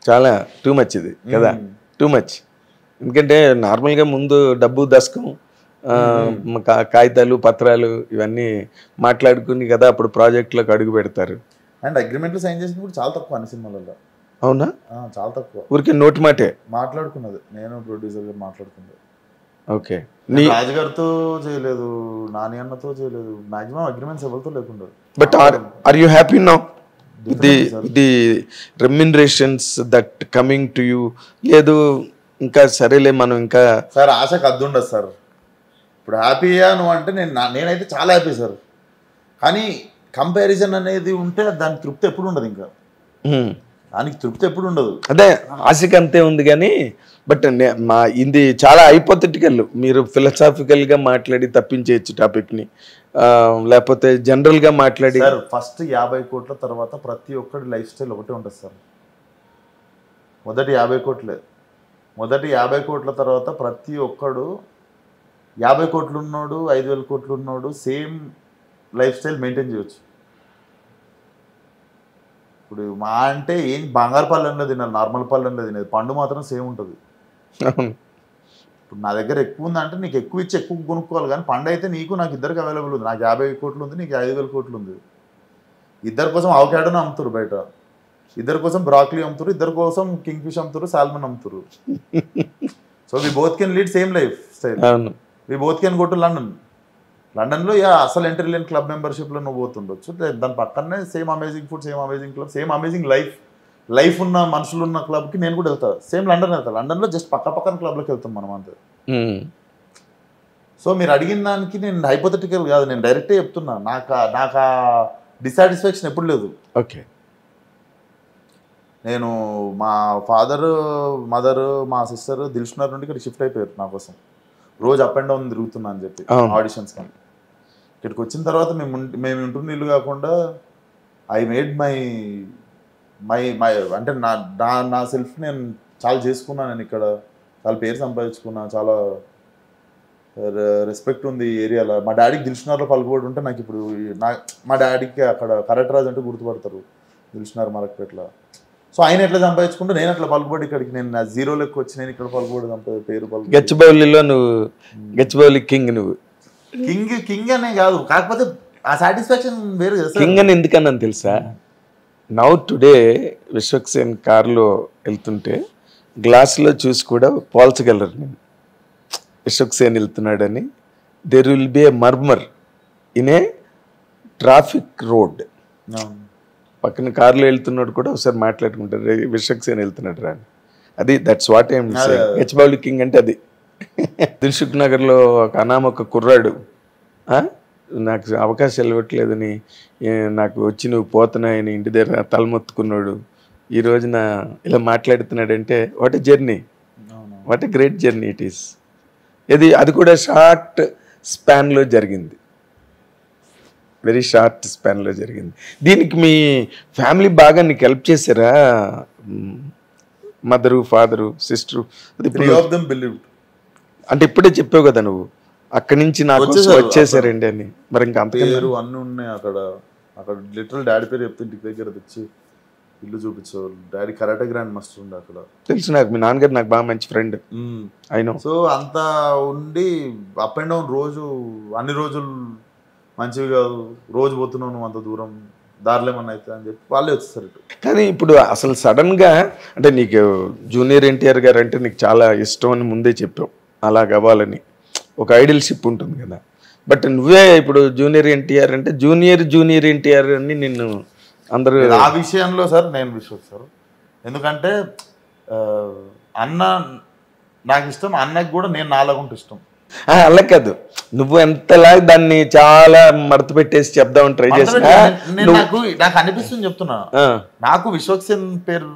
చాలా టూ మచ్ ఇది కదా, టూ మచ్. ఎందుకంటే నార్మల్గా ముందు డబ్బు దశకం కాగితాలు పత్రాలు ఇవన్నీ మాట్లాడుకుని కదా అప్పుడు ప్రాజెక్టులకు అడుగు పెడతారు. అండ్ అగ్రిమెంట్లు సైన్ చేసింది కూడా చాలా తక్కువ అన్ని సినిమాలలో. అవునా? చాలా తక్కువ. ఊరికే నోటి మాటే మాట్లాడుకున్నది, నేను ప్రొడ్యూసర్ గారు మాట్లాడుకున్నది. ఓకే. రాజుగారితో చేయలేదు, నాని అన్నతో చేయలేదు, మాక్సిమం అగ్రిమెంట్స్ ఎవరితో లేకుండా. But are you happy now the remunerations that coming to you? లేదు ఇంకా సరేలే మనం ఇంకా సార్ ఆశకు అద్దు ఉండదు సార్. ఇప్పుడు హ్యాపీయా నువ్వు అంటే నేనైతే చాలా హ్యాపీ సార్. కానీ కంపారిజన్ అనేది ఉంటే దాని తృప్తి ఎప్పుడు ఉండదు, ఇంకా దానికి తృప్తి ఎప్పుడు ఉండదు. అదే ఆశకి అంతే ఉంది కానీ బట్ మా ఇది చాలా హైపోథెటికల్. మీరు ఫిలసాఫికల్గా మాట్లాడి తప్పించేయచ్చు టాపిక్ని, లేకపోతే జనరల్గా మాట్లాడి. సార్ ఫస్ట్ 50 కోట్ల తర్వాత ప్రతి ఒక్కడి లైఫ్ స్టైల్ ఒకటే ఉంటుంది సార్. మొదటి 50 కోట్లే, మొదటి 50 కోట్ల తర్వాత ప్రతి ఒక్కడు 50 కోట్లు ఉన్నాడు, 5,000 కోట్లు ఉన్నాడు, సేమ్ లైఫ్ స్టైల్ మెయింటైన్ చేయొచ్చు. ఇప్పుడు మా అంటే ఏం బంగారు పళ్ళెంలో తినాలి, నార్మల్ పళ్ళెంలో తినేది, పండు మాత్రం సేమ్ ఉంటుంది. ఇప్పుడు నా దగ్గర ఎక్కువ ఉందంటే నీకు ఎక్కువ ఇచ్చి ఎక్కువ కొనుక్కోవాలి, కానీ పండు అయితే నీకు నాకు ఇద్దరికి అవైలబుల్ ఉంది. నాకు 50 కోట్లు ఉంది, నీకు 5,000 కోట్లు ఉంది. ఇద్దరి కోసం అవకాడోని అమ్ముతారు బయట, ఇద్దరి కోసం బ్రాక్లీ అమ్ముతారు, ఇద్దరి కోసం కింగ్ ఫిష్ అమ్ముతారు, సాల్మన్ అమ్ముతారు. So we both can lead same lifestyle. We both can go to London. లండన్లో అసలు ఎంట్రీ లేని క్లబ్ మెంబర్షిప్లో నువ్వు పోతుండొచ్చు, దాని పక్కనే same amazing food, same amazing club, same amazing life ఉన్న మనుషులు ఉన్న క్లబ్కి నేను కూడా వెళ్తాను. సేమ్ లండన్ వెళ్తాను, లండన్లో జస్ట్ పక్కన క్లబ్లోకి వెళ్తాం మనం అంతే. సో మీరు అడిగిన దానికి నేను హైపోథెటికల్ కాదు, నేను డైరెక్టే చెప్తున్నా. నాకు ఆ డిసాటిస్ఫాక్షన్ ఎప్పుడు లేదు. ఓకే. నేను మా ఫాదర్, మదర్, మా సిస్టర్ దిల్షునగర్ నుండి ఇక్కడ షిఫ్ట్ అయిపోయారు నా కోసం. రోజు అప్ అండ్ డౌన్ తిరుగుతున్నా అని చెప్పి ఆడిషన్స్ కానీ. ఇక్కడికి వచ్చిన తర్వాత మేము ఉంటున్న ఇల్లు కాకుండా ఐ మేడ్ మై అంటే నా సెల్ఫ్ నేను చాలా చేసుకున్నాను. నేను ఇక్కడ చాలా పేరు సంపాదించుకున్నా, చాలా రెస్పెక్ట్ ఉంది ఈ ఏరియాలో. మా డాడీకి దిల్షునగర్లో పలుకుబడి ఉంటే నాకు ఇప్పుడు మా డాడీకి అక్కడ కరెక్ట్ రాజు అంటే గుర్తుపడతారు దిల్షునగర్ మలక్పేటలో. సో ఆయన ఎట్లా సంపాదించుకుంటే నేను అట్లా పలుకుబడి ఇక్కడికి నేను నా జీరో లెక్క వచ్చి నేను ఇక్కడ పలుకుబడి పేరు పలుకు. గచ్చిబౌలిలో నువ్వు గచ్చిబౌలి కింగ్, నువ్వు కింగ్ అనే కాదు, కాకపోతే ఆ సాటిస్ఫాక్షన్ వేరు కదా. కింగ్ అని ఎందుకన్నాను తెలుసా? నౌ టుడే విశ్వక్సేన్ కార్లో వెళ్తుంటే గ్లాసులో చూసి కూడా పోల్చగలరు నేను విశ్వక్సేన్ వెళ్తున్నాడని. There will be a murmur in a traffic road. పక్కన కార్లో వెళ్తున్నాడు కూడా ఒకసారి మాట్లాడుకుంటారు విశ్వక్సేన్ వెళ్తున్నాడు రాని. అది that's what I'm saying. Gachibowli king అంటే అది. దిల్సుఖ్ నగర్లో ఒక అనామక కుర్రాడు నాకు అవకాశాలు ఇవ్వట్లేదని నాకు వచ్చి నువ్వు పోతున్నాయని ఇంటి దగ్గర తలమొత్తుకున్నాడు. ఈ రోజున ఇలా మాట్లాడుతున్నాడంటే what a journey, what a great journey it is. అది కూడా షార్ట్ స్పాన్లో జరిగింది, వెరీ షార్ట్ స్పాన్లో జరిగింది. దీనికి మీ ఫ్యామిలీ బాగా నీకు హెల్ప్ చేశారా? Mother, father, sister? అంటే ఇప్పుడే చెప్పావు కదా నువ్వు అక్కడి నుంచి నాకు వచ్చేసారండి అని. మరి ఇంకా అంత పేరు అన్నీ ఉన్నాయి అక్కడ లిటరల్ డాడీ పేరు చెప్తే ఇంటికి దగ్గర తెచ్చి ఇల్లు చూపించేవాళ్ళు. డాడీ కరాటే గ్రాండ్ మాస్టర్ ఉండే అక్కడ. తెలుసు నాకు, మీ నాన్నగారు నాకు బాగా మంచి ఫ్రెండ్. అయినో. సో అంతా ఉండి అప్ అండ్ డౌన్ రోజు అన్ని రోజులు మంచివి కాదు, రోజు పోతున్నావు నువ్వు అంత దూరం, దారిలో ఏమన్నా అయితే అని చెప్పి వాళ్ళే వచ్చేసారు. కానీ ఇప్పుడు అసలు సడన్గా అంటే నీకు జూనియర్ ఎన్టీఆర్ గారు అంటే నీకు చాలా ఇష్టం అని ముందే చెప్పావు, అలా కావాలని ఒక ఐడియల్షిప్ ఉంటుంది కదా. బట్ నువ్వే ఇప్పుడు జూనియర్ ఎన్టీఆర్ అంటే జూనియర్ ఎన్టీఆర్ అని నిన్ను అందరూ. ఆ విషయంలో సార్ నేను విశ్వసారు, ఎందుకంటే అన్న నాకు ఇష్టం, అన్నకి కూడా నేను నాలాగుంటే ఇష్టం. అలా కాదు, నువ్వు ఎంతలా దాన్ని చాలా మడత పెట్టేసి చెప్దామని ట్రై చేసినా నాకు అనిపిస్తుంది చెప్తున్నా. నాకు విశ్వక్సేన్ పేరు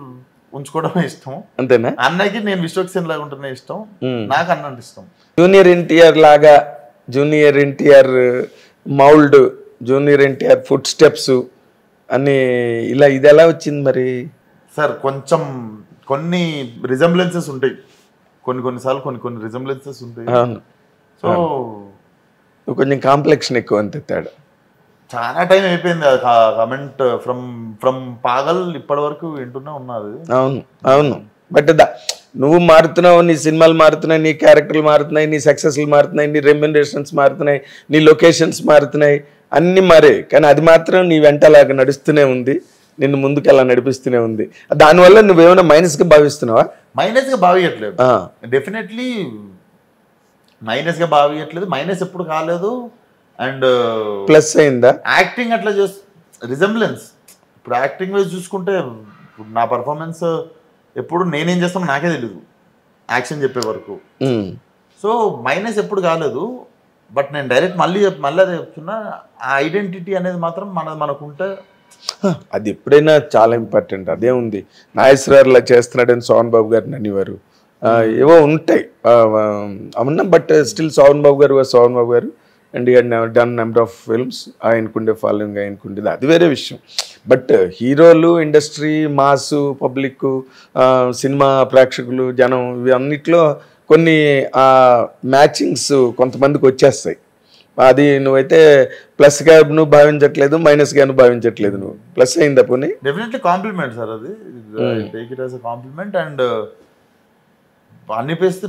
ఉంచుకోవడమే ఇష్టం అంతేనా? అన్నకి నేను విశ్వక్సేన్ లాగా ఉంటేనే ఇష్టం, నాకు అన్న అంటే ఇష్టం. జూనియర్ ఎన్టీఆర్ లాగా, junior NTR mould, junior NTR foot steps అని ఇలా ఇది ఎలా వచ్చింది మరి? సార్ కొంచెం కొన్ని రిజంబ్లెన్సెస్ ఉంటాయి, కొన్నిసార్లు కొన్ని రిజంబ్లెన్సెస్ ఉంటాయి. సో కొంచెం కాంప్లెక్షన్ ఎక్కువ అంతే తేడా. చాలా టైం అయిపోయింది కమెంట్ ఫ్రమ్ పాగల్ ఇప్పటి వరకు వింటూనే ఉన్నది. అవును అవును. బట్ నువ్వు మారుతున్నావు, నీ సినిమాలు మారుతున్నాయి, నీ క్యారెక్టర్లు మారుతున్నాయి, నీ సక్సెస్లు మారుతున్నాయి, నీ రెమ్యునరేషన్స్ మారుతున్నాయి, నీ లొకేషన్స్ మారుతున్నాయి, అన్నీ మారే. కానీ అది మాత్రం నీ వెంట అలాగ నడుస్తూనే ఉంది, నిన్ను ముందుకు అలా నడిపిస్తూనే ఉంది. దానివల్ల నువ్వేమైనా మైనస్గా భావిస్తున్నావా? మైనస్గా భావియట్లేదు, డెఫినెట్లీ మైనస్గా భావియట్లేదు. మైనస్ ఎప్పుడు కాలేదు. అండ్ ప్లస్ అయిందా? యాక్టింగ్ అట్లా రిజంబ్లెన్స్. ఇప్పుడు యాక్టింగ్ వైజ్ చూసుకుంటే ఇప్పుడు నా పర్ఫార్మెన్స్ ఎప్పుడు నేనేం చేస్తామో నాకే తెలియదు యాక్షన్ చెప్పే వరకు. సో మైనస్ ఎప్పుడు కాలేదు. బట్ నేను డైరెక్ట్ మళ్ళీ అదే చెప్తున్నా, ఆ ఐడెంటిటీ అనేది మాత్రం మనకుంటే అది ఎప్పుడైనా చాలా ఇంపార్టెంట్. అదే ఉంది. నాగేశ్వరరావులా చేస్తున్నాడని సోహన్ బాబు గారిని అనేవారు, ఏవో ఉంటాయి అవునా. బట్ స్టిల్ సోహన్ బాబు గారు and he done number of films. ఆయనకుండే ఫాలోయింగ్ ఆయనకుండేది, అది వేరే విషయం. బట్ హీరోలు, ఇండస్ట్రీ, మాసు, పబ్లిక్, సినిమా ప్రేక్షకులు, జనం, ఇవి అన్నిట్లో కొన్ని మ్యాచింగ్స్ కొంతమందికి వచ్చేస్తాయి. అది నువ్వైతే ప్లస్గా నువ్వు భావించట్లేదు, మైనస్గా నువ్వు భావించట్లేదు. నువ్వు ప్లస్ అయిందా పోనీ? డెఫినెట్లీ కాంప్లిమెంట్ సార్, అది take it as a compliment. And అనిపిస్తే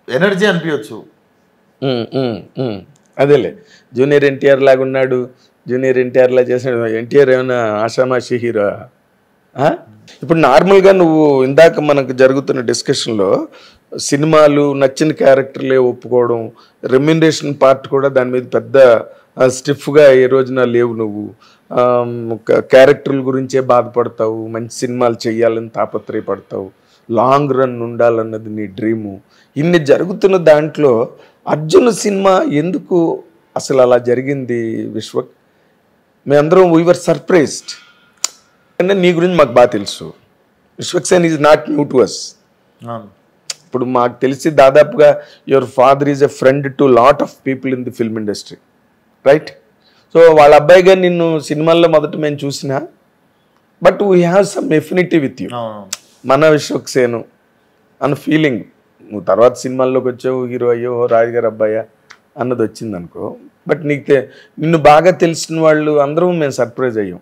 ఎనర్జీ అనిపించచ్చు. అదేలే, జూనియర్ ఎన్టీఆర్ లాగా ఉన్నాడు, జూనియర్ ఎన్టీఆర్ లా చేసాడు. ఎన్టీఆర్ ఏమైనా ఆషామాషి హీరో? ఇప్పుడు నార్మల్గా నువ్వు ఇందాక మనకు జరుగుతున్న డిస్కషన్లో సినిమాలు నచ్చిన క్యారెక్టర్లే ఒప్పుకోవడం, రెమ్యునరేషన్ పార్ట్ కూడా దాని మీద పెద్ద స్టిఫ్గా ఏ రోజున లేవు. నువ్వు క్యారెక్టర్ల గురించే బాధపడతావు, మంచి సినిమాలు చేయాలని తాపత్రయపడతావు, లాంగ్ రన్ ఉండాలన్నది నీ డ్రీము. ఇన్ని జరుగుతున్న దాంట్లో అర్జున్ సినిమా ఎందుకు అసలు అలా జరిగింది విశ్వక్? మేమందరం వీఆర్ సర్ప్రైజ్డ్. అంటే నీ గురించి మాకు బాగా తెలుసు. Vishwak Sen is not new to us. ఇప్పుడు మాకు తెలిసి దాదాపుగా your father is a friend to lot of people in the film industry, right? So వాళ్ళ అబ్బాయిగా నిన్ను సినిమాల్లో మొదట మేము చూసినా, but we have some affinity with you, మన విశ్వక్ సేను అన్న ఫీలింగ్. నువ్వు తర్వాత సినిమాల్లోకి వచ్చావు, హీరో అయ్యో రాజుగారు అబ్బాయా అన్నది వచ్చింది అనుకో. బట్ నిన్ను బాగా తెలిసిన వాళ్ళు అందరం మేము సర్ప్రైజ్ అయ్యాం.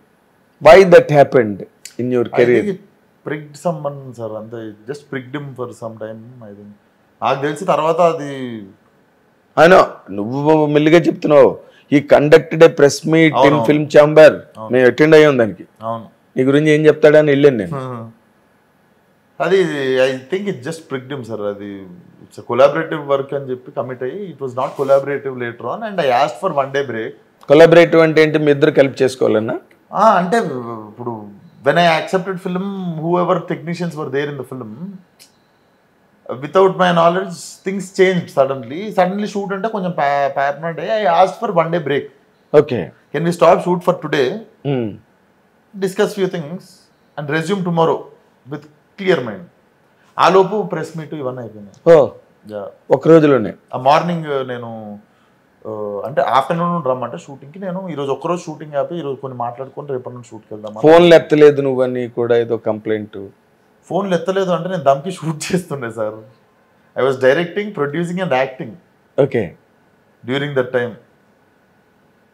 Why that happened in your career? Pricked someone sir, అంతే. Just pricked him for some time. I think నాకు తెలిసి తర్వాత అది అయినా నువ్వు మెల్లిగా చెప్తున్నావు. He conducted a press meet in film chamber, మేము అటెండ్ అయ్యాం దానికి. అవును, నీ గురించి ఏం చెప్తాడని వెళ్ళాను నేను. అది I think it just pricked him sir. అది ఇట్స్ కొలాబరేటివ్ వర్క్ అని చెప్పి కమిట్ అయ్యి, it was not collaborative later on. And I asked for 1 day break. Collaborative అంటే ఏంటి? మీ ఇద్దరు కలిపి చేసుకోవాలన్నా? అంటే ఇప్పుడు when I accepted film, whoever technicians were there in the film, without my knowledge things change suddenly shoot అంటే కొంచెం ప్యారనోయిడ్ అయ్యి I asked for 1 day break. Okay, can we stop shoot for today, discuss few things and resume tomorrow with clear mind. ఆ లోపు press meet ఇవన్నీ అయిపోయినాయి. ఒక రోజులోనే. ఆ మార్నింగ్ నేను అంటే ఆఫ్టర్నూన్ రమ్మంటే షూటింగ్కి, నేను ఈరోజు ఒక్కరోజు షూటింగ్ ఆపి ఈరోజు కొన్ని మాట్లాడుకొని రేపటి నుండి షూట్కి వెళ్దాం. ఫోన్లు ఎత్తలేదు నువ్వని కూడా ఏదో కంప్లైంట్. ఫోన్లు ఎత్తలేదు అంటే నేను దమ్కి షూట్ చేస్తుండే sir. I was directing, producing and acting. Okay, during that time.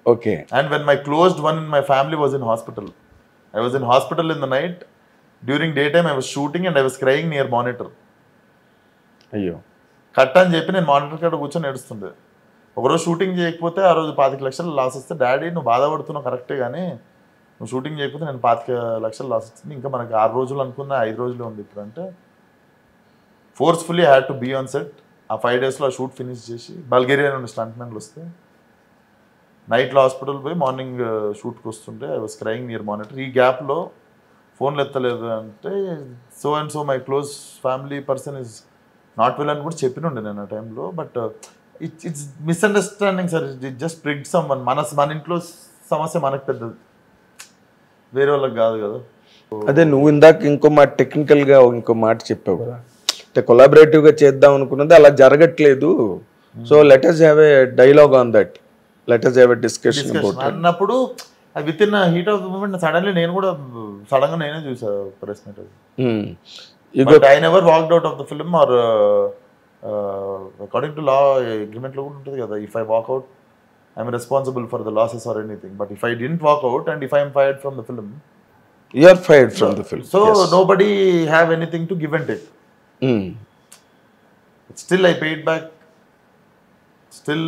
Okay. And when my closed one in my family was in hospital, I was in hospital in the night. During day time I was shooting and I was crying near monitor. అయ్యో, cut అని చెప్పి నేను monitor కాడ కూర్చొని ఏడుస్తుండే. ఒకరోజు shooting చేయకపోతే ఆ రోజు 25 లక్షలు లాస్ వస్తే, డాడీ నువ్వు బాధపడుతున్నావు కరెక్టే, కానీ నువ్వు షూటింగ్ చేయకపోతే నేను 25 లక్షలు లాస్ వస్తుంది, ఇంకా మనకి 6 రోజులు అనుకున్నా 5 రోజులే ఉంది ఇప్పుడు అంటే. Forcefully had to be on set. ఆ 5 daysలో ఆ షూట్ ఫినిష్ చేసి బల్గేరియా నుండి స్టంట్మెన్లు వస్తే నైట్లో హాస్పిటల్ పోయి మార్నింగ్ షూట్కి వస్తుంటే I was crying near monitor. ఈ గ్యాప్లో ఫోన్లు ఎత్తలేదు అంటే so and so my close family person is not well అని కూడా చెప్పినుండే నేను ఆ టైంలో. But it's misunderstanding sir. It just pricked someone. మన ఇంట్లో సమస్య మనకు పెద్దది, వేరే వాళ్ళకి కాదు కదా. అదే నువ్వు ఇందాక ఇంకో మాట టెక్నికల్గా ఇంకో మాట చెప్పావు కదా, అంటే కొలాబరేటివ్గా చేద్దాం అనుకున్నది అలా జరగట్లేదు. So let us have a dialogue on that, let us have a discussion about it అన్నప్పుడు with in heat of the moment suddenly నేను కూడా సడన్గా నేనే చూసా press meet. But I never walked out of the film or according to law అగ్రిమెంట్లో కూడా ఉంటుంది కదా, if I walk out I'm responsible for the losses or anything. But if I didn't walk out and if I'm fired from the film, You are fired from the film. so Yes. nobody have anything to give and take. Mm. Still, I paid back. Still,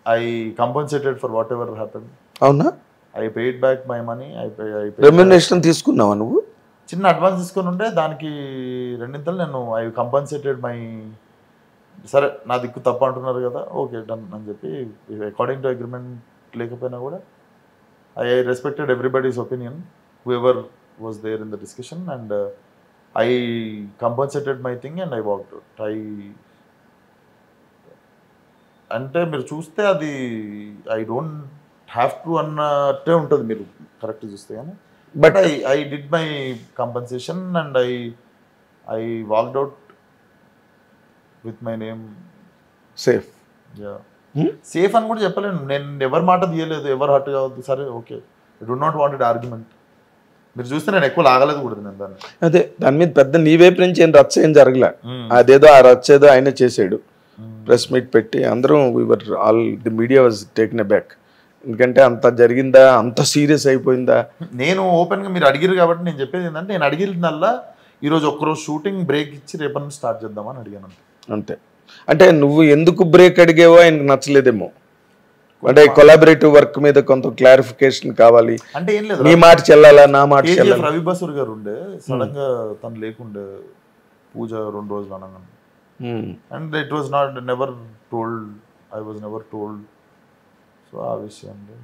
I compensated for whatever happened. అవునా? I paid back my money. I paid remuneration తీసుకున్నావా నువ్వు? చిన్న advance తీసుకొని ఉంటే దానికి రెండింతలు నేను I compensated my, సరే నా దిక్కు తప్పు అంటున్నారు కదా, ఓకే డన్ అని చెప్పి అకార్డింగ్ టు అగ్రిమెంట్ లేకపోయినా కూడా I respected everybody's opinion whoever was there in the discussion and I compensated my thing and I walked out. అంటే మీరు చూస్తే అది ఐ డోంట్ హ్యావ్ టు అన్నట్టే ఉంటుంది మీరు కరెక్ట్ చూస్తే. కానీ but I did my compensation and I walked out with my name. Safe. Yeah. Safe అని కూడా చెప్పలేను, నేను ఎవరి మాట తీయలేదు, ఎవరు హర్ట్ కావద్దు, సరే okay. I do not wanted argument. మీరు చూస్తే నేను ఎక్కువ లాగలేదు కూడా నేను దాన్ని. అదే దాని మీద పెద్ద నీ వైపు నుంచి ఏం రచ్చ ఏం జరగలే. అదేదో ఆ రచ్చ ఏదో ఆయన చేసాడు, ప్రెస్ మీట్ పెట్టి అందరం we were all the media was taken aback. ఎందుకంటే అంత జరిగిందా, అంత సీరియస్ అయిపోయిందా? నేను ఓపెన్గా మీరు అడిగారు కాబట్టి నేను చెప్పేది ఏంటంటే, నేను అడిగినల్లా ఈరోజు ఒక్కరోజు షూటింగ్ బ్రేక్ ఇచ్చి రేపటి నుంచి స్టార్ట్ చేద్దామని అడిగాను అంతే. అంటే నువ్వు ఎందుకు బ్రేక్ అడిగేవో ఆయనకు నచ్చలేదేమో, అంటే కొలాబరేటివ్ వర్క్ మీద కొంత క్లారిఫికేషన్ కావాలి. అంటే ఏం లేదు, నీ మాట చెల్లాలా నా మాట చెల్లాలా? రవి బసూర్ గారు ఉండే, సడన్ గా తను లేకుండే పూజ 2 రోజులు అనగానే, and it was not never told, I was never told. So ఆ విషయంలో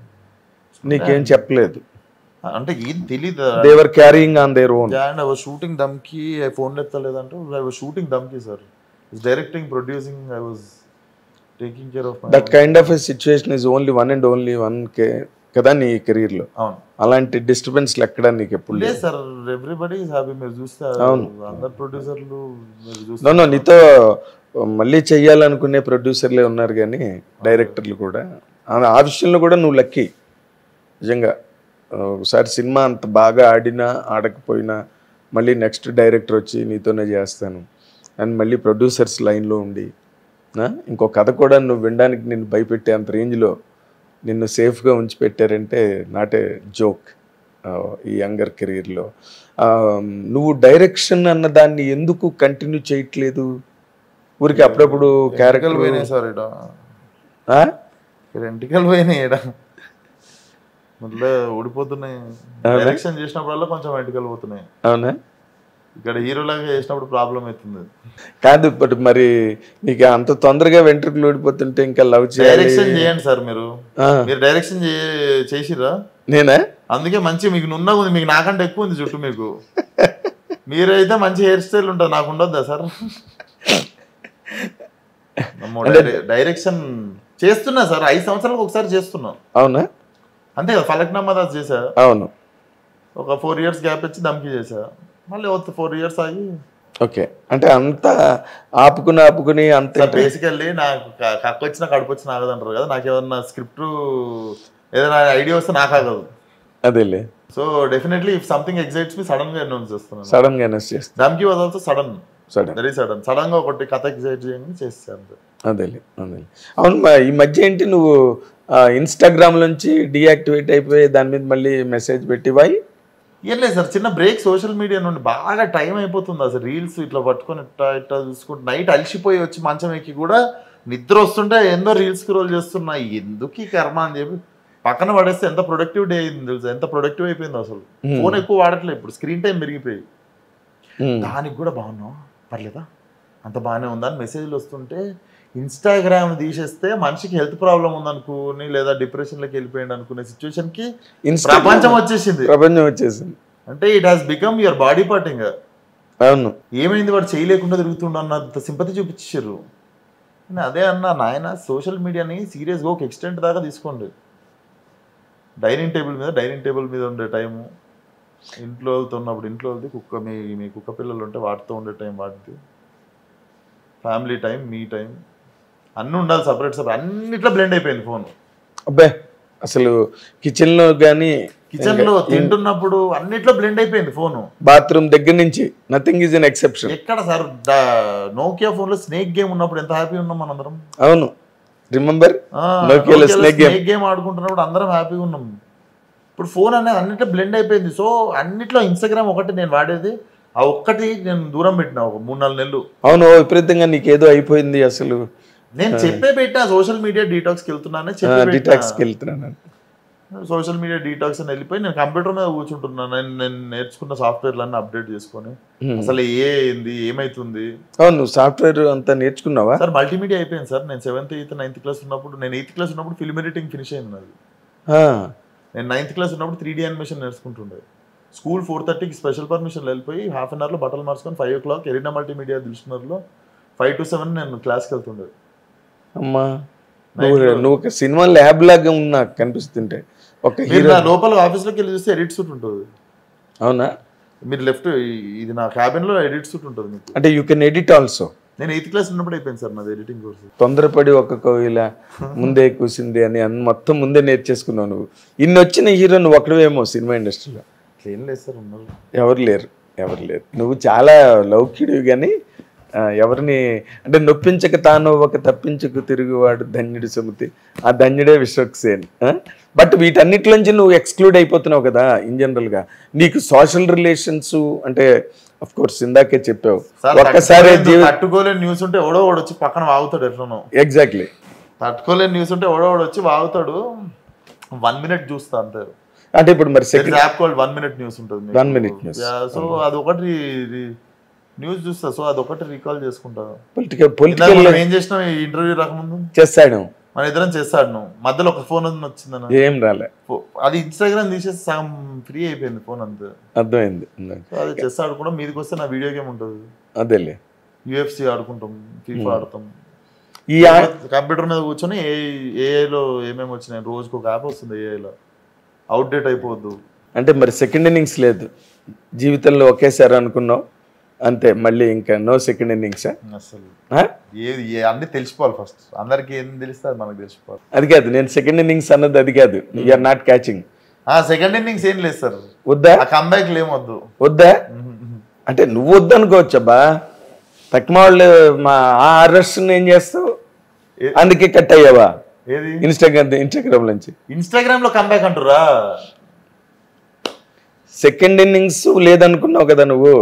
నీకేం చెప్పలేదు అంటే ఏం తెలీదు. They were carrying on their own. And I was shooting Dhamki, I phone ఎత్తలేదంటే I was shooting Dhamki sir, directing, producing, I was taking care of that kind of a situation is only one and only one కదా నీ career లో. అవును, అలాంటి disturbance ఎక్కడ నీకు ఎప్పుడు లేదు సార్. Everybody is happy. మీరు చూస్తే అందరు ప్రొడ్యూసర్లు మీరు చూస్తే నో నీతో మళ్ళీ చెయ్యాలనుకునే ప్రొడ్యూసర్లే ఉన్నారు కానీ డైరెక్టర్లు కూడా. ఆ విషయంలో కూడా నువ్వు లక్కీ నిజంగా. ఒకసారి సినిమా అంత బాగా ఆడినా ఆడకపోయినా మళ్ళీ నెక్స్ట్ డైరెక్టర్ వచ్చి నీతోనే చేస్తాను అని మళ్ళీ ప్రొడ్యూసర్స్ లైన్లో ఉండి ఇంకో కథ కూడా నువ్వు వినడానికి నిన్ను భయపెట్టే అంత రేంజ్లో నిన్ను సేఫ్గా ఉంచి పెట్టారంటే నాట్ ఏ జోక్. ఈ యంగర్ కెరీర్లో నువ్వు డైరెక్షన్ అన్న దాన్ని ఎందుకు కంటిన్యూ చేయట్లేదు? ఊరికి అప్పుడప్పుడు క్యారెక్టర్ పోయినాయి సార్, ఇక్కడ ఎంటికలు పోయినాయి, మళ్ళీ ఊడిపోతున్నాయి. డైరెక్షన్ చేసినప్పుడల్లా కొంచెం ఎంటికలు పోతున్నాయి. అవునా? ఇక్కడ హీరోలాగా చేసినప్పుడు ప్రాబ్లం అవుతుంది. కాదు బట్ మరి నీకు అంత తొందరగా వెంట్రుకలు ఊడిపోతుంటే ఇంకా లవ్ చేయాలి. డైరెక్షన్ చేయండి సార్, మీరు డైరెక్షన్ చేసిరా? నేనా? అందుకే మంచి మీకు నున్నగా ఉంది, మీకు నాకంటే ఎక్కువ ఉంది జుట్టు మీకు. మీరైతే మంచి హెయిర్ స్టైల్ ఉంటుంది, నాకు ఉండొద్దా సార్? డైరెక్షన్ చేస్తున్నా సార్, 5 సంవత్సరాలకు ఒకసారి చేస్తున్నా. అవునా? అంతే కదా, ఫలక్నామా దాస్ చేసా. అవును. ఒక 4 years గ్యాప్ ఇచ్చి దమ్కి చేసా, మళ్ళీ 4 years ఆగి. ఓకే, అంటే అంత ఆపుకుని అంత బేసికల్లీ నాకు కక్క వచ్చినా కడుపు వచ్చినా ఆగదంటారు కదా, నాకు ఏదన్నా స్క్రిప్ట్ ఏదైనా ఐడియా వస్తే నాకు ఆగదు. అదేలే. So definitely if something excites me sudden గా అనౌన్స్ చేస్తున్నాను. సడన్ గా అనౌన్స్ చేస్తాను. Dhamki was also sudden, very sudden. Sudden గా ఒకటి కథ ఎగ్జైట్ చేయండి చేస్తాను. అదేలే. అవును, ఈ మధ్య ఏంటి నువ్వు ఇన్స్టాగ్రామ్ నుంచి డీయాక్టివేట్ అయిపోయి దాని మీద మళ్ళీ మెసేజ్ పెట్టివాయి? ఏం లేదు సార్, చిన్న బ్రేక్ సోషల్ మీడియా నుండి. బాగా టైం అయిపోతుంది అసలు, రీల్స్ ఇట్లా పట్టుకొని ఇట్లా చూసుకుంటే నైట్ అలసిపోయి వచ్చి మంచం ఎక్కి కూడా నిద్ర వస్తుంటే ఏందో రీల్స్ స్క్రోల్ చేస్తున్నా, ఎందుకు ఈ కర్మ అని చెప్పి పక్కన పడేస్తే ఎంత ప్రొడక్టివ్ డే అయింది తెలుసా, ఎంత ప్రొడక్టివ్ అయిపోయింది అసలు. ఫోన్ ఎక్కువ వాడట్లేదు ఇప్పుడు, స్క్రీన్ టైం పెరిగిపోయి. దానికి కూడా బాగున్నావు పర్లేదా, అంత బాగానే ఉందా అని మెసేజ్లు వస్తుంటే ఇన్స్టాగ్రామ్ తీసేస్తే మనిషికి హెల్త్ ప్రాబ్లం ఉందనుకుని లేదా డిప్రెషన్లోకి వెళ్ళిపోయింది అనుకునే సిచ్యువేషన్కి ప్రపంచం వచ్చేసింది. అంటే it has become your body part. ఇంకా అవును, ఏమైంది వాడు చేయలేకుండా తిరుగుతుండ అన్నంత సింపతి చూపించారు. అదే అన్నా, నాయన సోషల్ మీడియాని సీరియస్గా ఒక ఎక్స్టెంట్ దాకా తీసుకోండి. డైనింగ్ టేబుల్ మీద ఉండే టైము, ఇంట్లో వెళ్తున్నప్పుడు ఇంట్లో వెళ్తే మీ కుక్క పిల్లలు ఉంటే వాటితో ఉండే టైం వాటిది, ఫ్యామిలీ టైం, మీ టైం అన్నీ ఉండాలి సపరేట్. అన్నిట్లో బ్లెండ్ అయిపోయింది ఫోన్. అబ్బే అసలు కిచెన్లో కానీ కిచెన్లో తింటున్నప్పుడు అన్నిట్లో బ్లెండ్ అయిపోయింది ఫోను. బాత్రూమ్ దగ్గర నుంచి నథింగ్ ఈజ్ ఎన్ ఎక్సెప్షన్. ఎక్కడ సార్ నోకియా ఫోన్లో స్నేక్ గేమ్ ఉన్నప్పుడు ఎంత హ్యాపీ ఉన్నాం మనందరం. అవును, రిమెంబర్ నోకియాలో స్నేక్ గేమ్ ఆడుకుంటున్నప్పుడు అందరం హ్యాపీగా ఉన్నాం. ఇప్పుడు ఫోన్ అనేది అన్నిట్లో బ్లెండ్ అయిపోయింది. సో అన్నిట్లో ఇన్స్టాగ్రామ్ ఒకటి నేను వాడేది, ఆ ఒక్కటి నేను దూరం పెట్టినా ఒక 3-4 నెలలు. అవును, విపరీతంగా నీకేదో అయిపోయింది అసలు. నేను చెప్పే పెట్టా సోషల్ మీడియా డీటాక్స్కి వెళ్తున్నాను, డిటాక్స్కి వెళ్తున్నాను, సోషల్ మీడియా డీటాక్స్ అని వెళ్ళిపోయి నేను కంప్యూటర్ మీద కూర్చుంటున్నాను. నేను నేర్చుకున్న సాఫ్ట్వేర్లన్నీ అప్డేట్ చేసుకొని అసలు ఏంది ఏమైతుంది. అవును, సాఫ్ట్వేర్ అంతా నేర్చుకున్నావా సార్? మల్టీమీడియా అయిపోయింది సార్. నేను 7th, 8th, 9th క్లాస్ ఉన్నప్పుడు, నేను 8th క్లాస్ ఉన్నప్పుడు ఫిల్మ్ ఎడిటింగ్ ఫినిష్ అయింది నాది. నేను 9th క్లాస్ ఉన్నప్పుడు 3D యానిమేషన్ నేర్చుకుంటుండే. స్కూల్ 4:30కి స్పెషల్ పర్మిషన్లో వెళ్ళిపోయి ½ అవర్లో బట్టలు మార్చుకొని 5 o'clock ఎరీనా మల్టీమీడియా దిల్సుఖ్నగర్లో 5 to 7 నేను క్లాస్కి వెళ్తుండే. అమ్మా, నువ్వు ఒక సినిమా ల్యాబ్ లాగా ఉన్నా కనిపిస్తుంటే. ఒక హీరో లోపల ఆఫీస్లోకి వెళ్ళి చూస్తే ఎడిట్ సూట్ ఉంటుంది. అవునా? మీరు లెఫ్ట్, ఇది నా క్యాబిన్లో ఎడిట్ సూట్ ఉంటుంది మీకు. అంటే యూ కెన్ ఎడిట్ ఆల్సో. నేను 8th క్లాస్ ఉన్నప్పుడు అయిపోయింది సార్ నాది ఎడిటింగ్ కోర్సు. తొందరపడి ఒక్కొక్క ఇలా ముందే కూసింది అని మొత్తం ముందే నేర్చేసుకున్నావు నువ్వు. ఇన్ని వచ్చిన హీరో నువ్వు ఒక్కడవేమో సినిమా ఇండస్ట్రీలో. ఏం లేదు సార్, ఉన్నారు, ఎవరు లేరు. నువ్వు చాలా లౌక్యుడివి, కానీ ఎవరిని అంటే నొప్పించక తాను ఒక తప్పించకు తిరుగువాడు ధన్యుడు సుమతి, ఆ ధన్యుడే విశ్వక్సేన్. బట్ వీటన్నిటిలోంచి నువ్వు ఎక్స్క్లూడ్ అయిపోతున్నావు కదా ఇన్ జనరల్గా. నీకు సోషల్ రిలేషన్స్ అంటే అఫ్ కోర్స్ ఇందాకే చెప్పావు, ఒక్కసారి తట్టుకోలేని న్యూస్ ఉంటే ఎవడో వాడు వచ్చి పక్కన వాగుతాడు. ఎట్లనో ఎగ్జాక్ట్లీ తట్టుకోలేని న్యూస్ ఉంటే ఎవడో వాడు వచ్చి వాగుతాడు. 1 minute చూస్తా అంతే. అంటే ఇప్పుడు మరి యాప్ కాల్డ్ 1 minute న్యూస్ ఉంటుంది. 1 minute న్యూస్. సో అదొకటి న్యూస్ చూస్తా. సో అదొకటి రీకాల్ చేసుకుంటా. పొలిటికల్ ఏం చేసినా ఇంటర్వ్యూ రాకముందు చేస్తాడు, మన ఇద్దరం చేస్తాడు. మధ్యలో ఒక ఫోన్ వచ్చిందన్న, ఏం రాలే, అది ఇన్స్టాగ్రామ్ తీసేసి సగం ఫ్రీ అయిపోయింది ఫోన్ అంతే. అర్థమైంది. అది చెస్ ఆడుకుంటాం, మీదకి వస్తే నా వీడియో గేమ్ ఉంటుంది. అదేలే, UFC ఆడుకుంటాం, FIFA ఆడతాం. ఈ కంప్యూటర్ మీద కూర్చొని ఏఐలో ఏమేమి వచ్చినాయి, రోజుకు ఒక యాప్ వస్తుంది ఏఐలో. అవుట్డేట్ అయిపోవద్దు అంటే మరి సెకండ్ ఇన్నింగ్స్ లేదు జీవితంలో, ఒకేసారి అనుకున్నావు అంతే, మళ్ళీ ఇంకా నో సెకండ్ ఇన్నింగ్స్. అసలు అన్ని తెలిసిపోవాలి ఫస్ట్. అందరికి ఏం తెలిస్తే అది మనకు తెలిసిపోవాలి. అది కాదు, నేను సెకండ్ ఇన్నింగ్స్ అన్నది అది కాదు. You're not catching. Second innings ఏం లేదు సార్, వద్దా? కంబ్యాక్ ఏమొద్దు. వద్దా అంటే నువ్వు వద్దు అనుకోవచ్చబ్బా. తక్కువ వాళ్ళు మా ఆర్ఎస్ ఏం చేస్తావు, అందుకే కట్ అయ్యావా ఏది ఇన్స్టాగ్రామ్ నుంచి? ఇన్స్టాగ్రామ్ లో కంబ్యాక్ అంటురా? సెకండ్ ఇన్నింగ్స్ లేదనుకున్నావు కదా నువ్వు.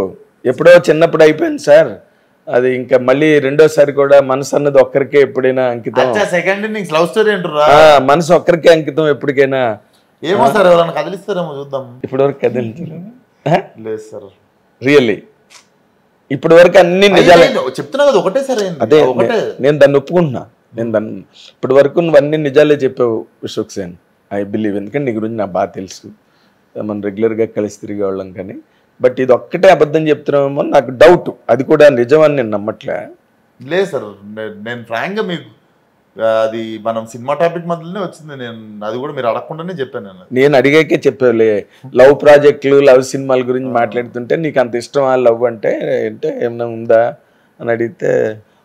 ఎప్పుడో చిన్నప్పుడు అయిపోయింది సార్ అది. ఇంకా మళ్ళీ రెండోసారి కూడా మనసు అన్నది ఒక్కరికే ఎప్పుడైనా అంకితం. సెకండ్ ఇన్నింగ్స్ లవ్ స్టోరీ అంటురా? మనసు ఒక్కరికే అంకితం ఎప్పటికైనా. ఏమో సార్, ఎవరైనా కదిలిస్తారేమో చూద్దాం. ఇప్పటి వరకు కదిలించలేదు లేదు సార్, రియల్లీ. ఇప్పటి వరకు అన్ని నిజాలే చెప్తున్నా కదా, ఒకటే సరే. అదే నేను దాన్ని ఒప్పుకుంటున్నా. నేను దాన్ని ఇప్పటి వరకు నువ్వు అన్ని నిజాలే చెప్పావు విశ్వక్సేన్, ఐ బిలీవ్. ఎందుకంటే నీ గురించి నాకు బాగా తెలుసు, మనం రెగ్యులర్గా కలిసి తిరిగేవాళ్ళం. కానీ బట్ ఇది ఒక్కటే అబద్ధం చెప్తున్నామేమో నాకు డౌట్. అది కూడా నిజమని నేను నమ్మట్లే. లేదు సార్, నేను ఫ్రాంక్గా మీకు అది మనం సినిమా టాపిక్ మధ్యలోనే వచ్చింది. నేను అది కూడా మీరు అడగకుండానే చెప్పాను. నేను అడిగాకే చెప్పావులే. లవ్ ప్రాజెక్టులు, లవ్ సినిమాల గురించి మాట్లాడుతుంటే నీకు అంత ఇష్టమా లవ్ అంటే ఏమైనా ఉందా అని అడిగితే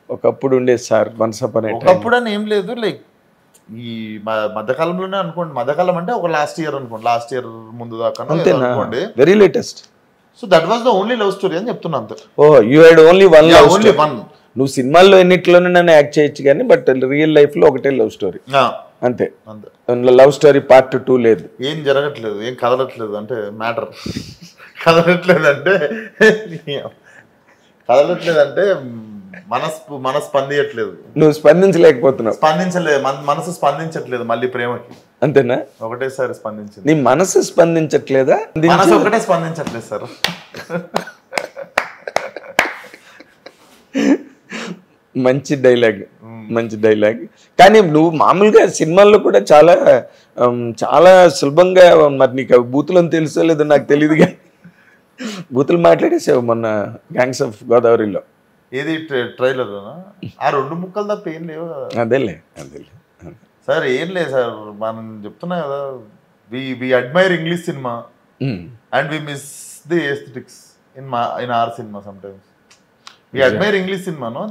ఒకప్పుడు ఉండేది సార్, వన్స్ అపాన్ ఏ టైం. ఒకప్పుడు అని ఏం లేదు, లైక్ ఈ మధ్యకాలంలోనే అనుకోండి. మధ్యకాలం అంటే ఒక లాస్ట్ ఇయర్ అనుకోండి, లాస్ట్ ఇయర్ ముందు దాకా అనుకోండి, very latest. So that was the only love story అని చెప్తున్నా అంతే. Oh you had only one love story. One. నువ్వు సినిమాల్లో ఎన్నిట్లోనే నన్ను యాక్ట్ చేయొచ్చు కానీ బట్ రియల్ లైఫ్ లో ఒకటే లవ్ స్టోరీ అంతే. లవ్ స్టోరీ పార్ట్ 2 లేదు, ఏం జరగట్లేదు, ఏం కదలట్లేదు. అంటే మ్యాటర్ కదలట్లేదంటే మనసు స్పందించట్లేదు. నువ్వు స్పందించలేకపోతున్నావు. మనసు స్పందించట్లేదు మళ్ళీ ప్రేమకి. అంతేనా? ఒకటేసారి స్పందించింది. నీ మనసు స్పందించట్లేదా? మనసు ఒకటే స్పందించట్లేదు సార్. మంచి డైలాగ్. కానీ నువ్వు మామూలుగా సినిమాల్లో కూడా చాలా చాలా సులభంగా, మరి నీకు బూతులు అని తెలుసో లేదో నాకు తెలియదు కానీ బూతులు మాట్లాడేసావు మొన్న గ్యాంగ్స్ ఆఫ్ గోదావరిలో. ఏది ట్రైలర్? ఆ 2 ముక్కలు తప్ప ఏం లేవు కదా. అదేలే సార్, ఏం లేదు సార్, మనం చెప్తున్నా కదా, we admire English cinema and we miss the aesthetics in our cinema sometimes. We admire English cinema, no?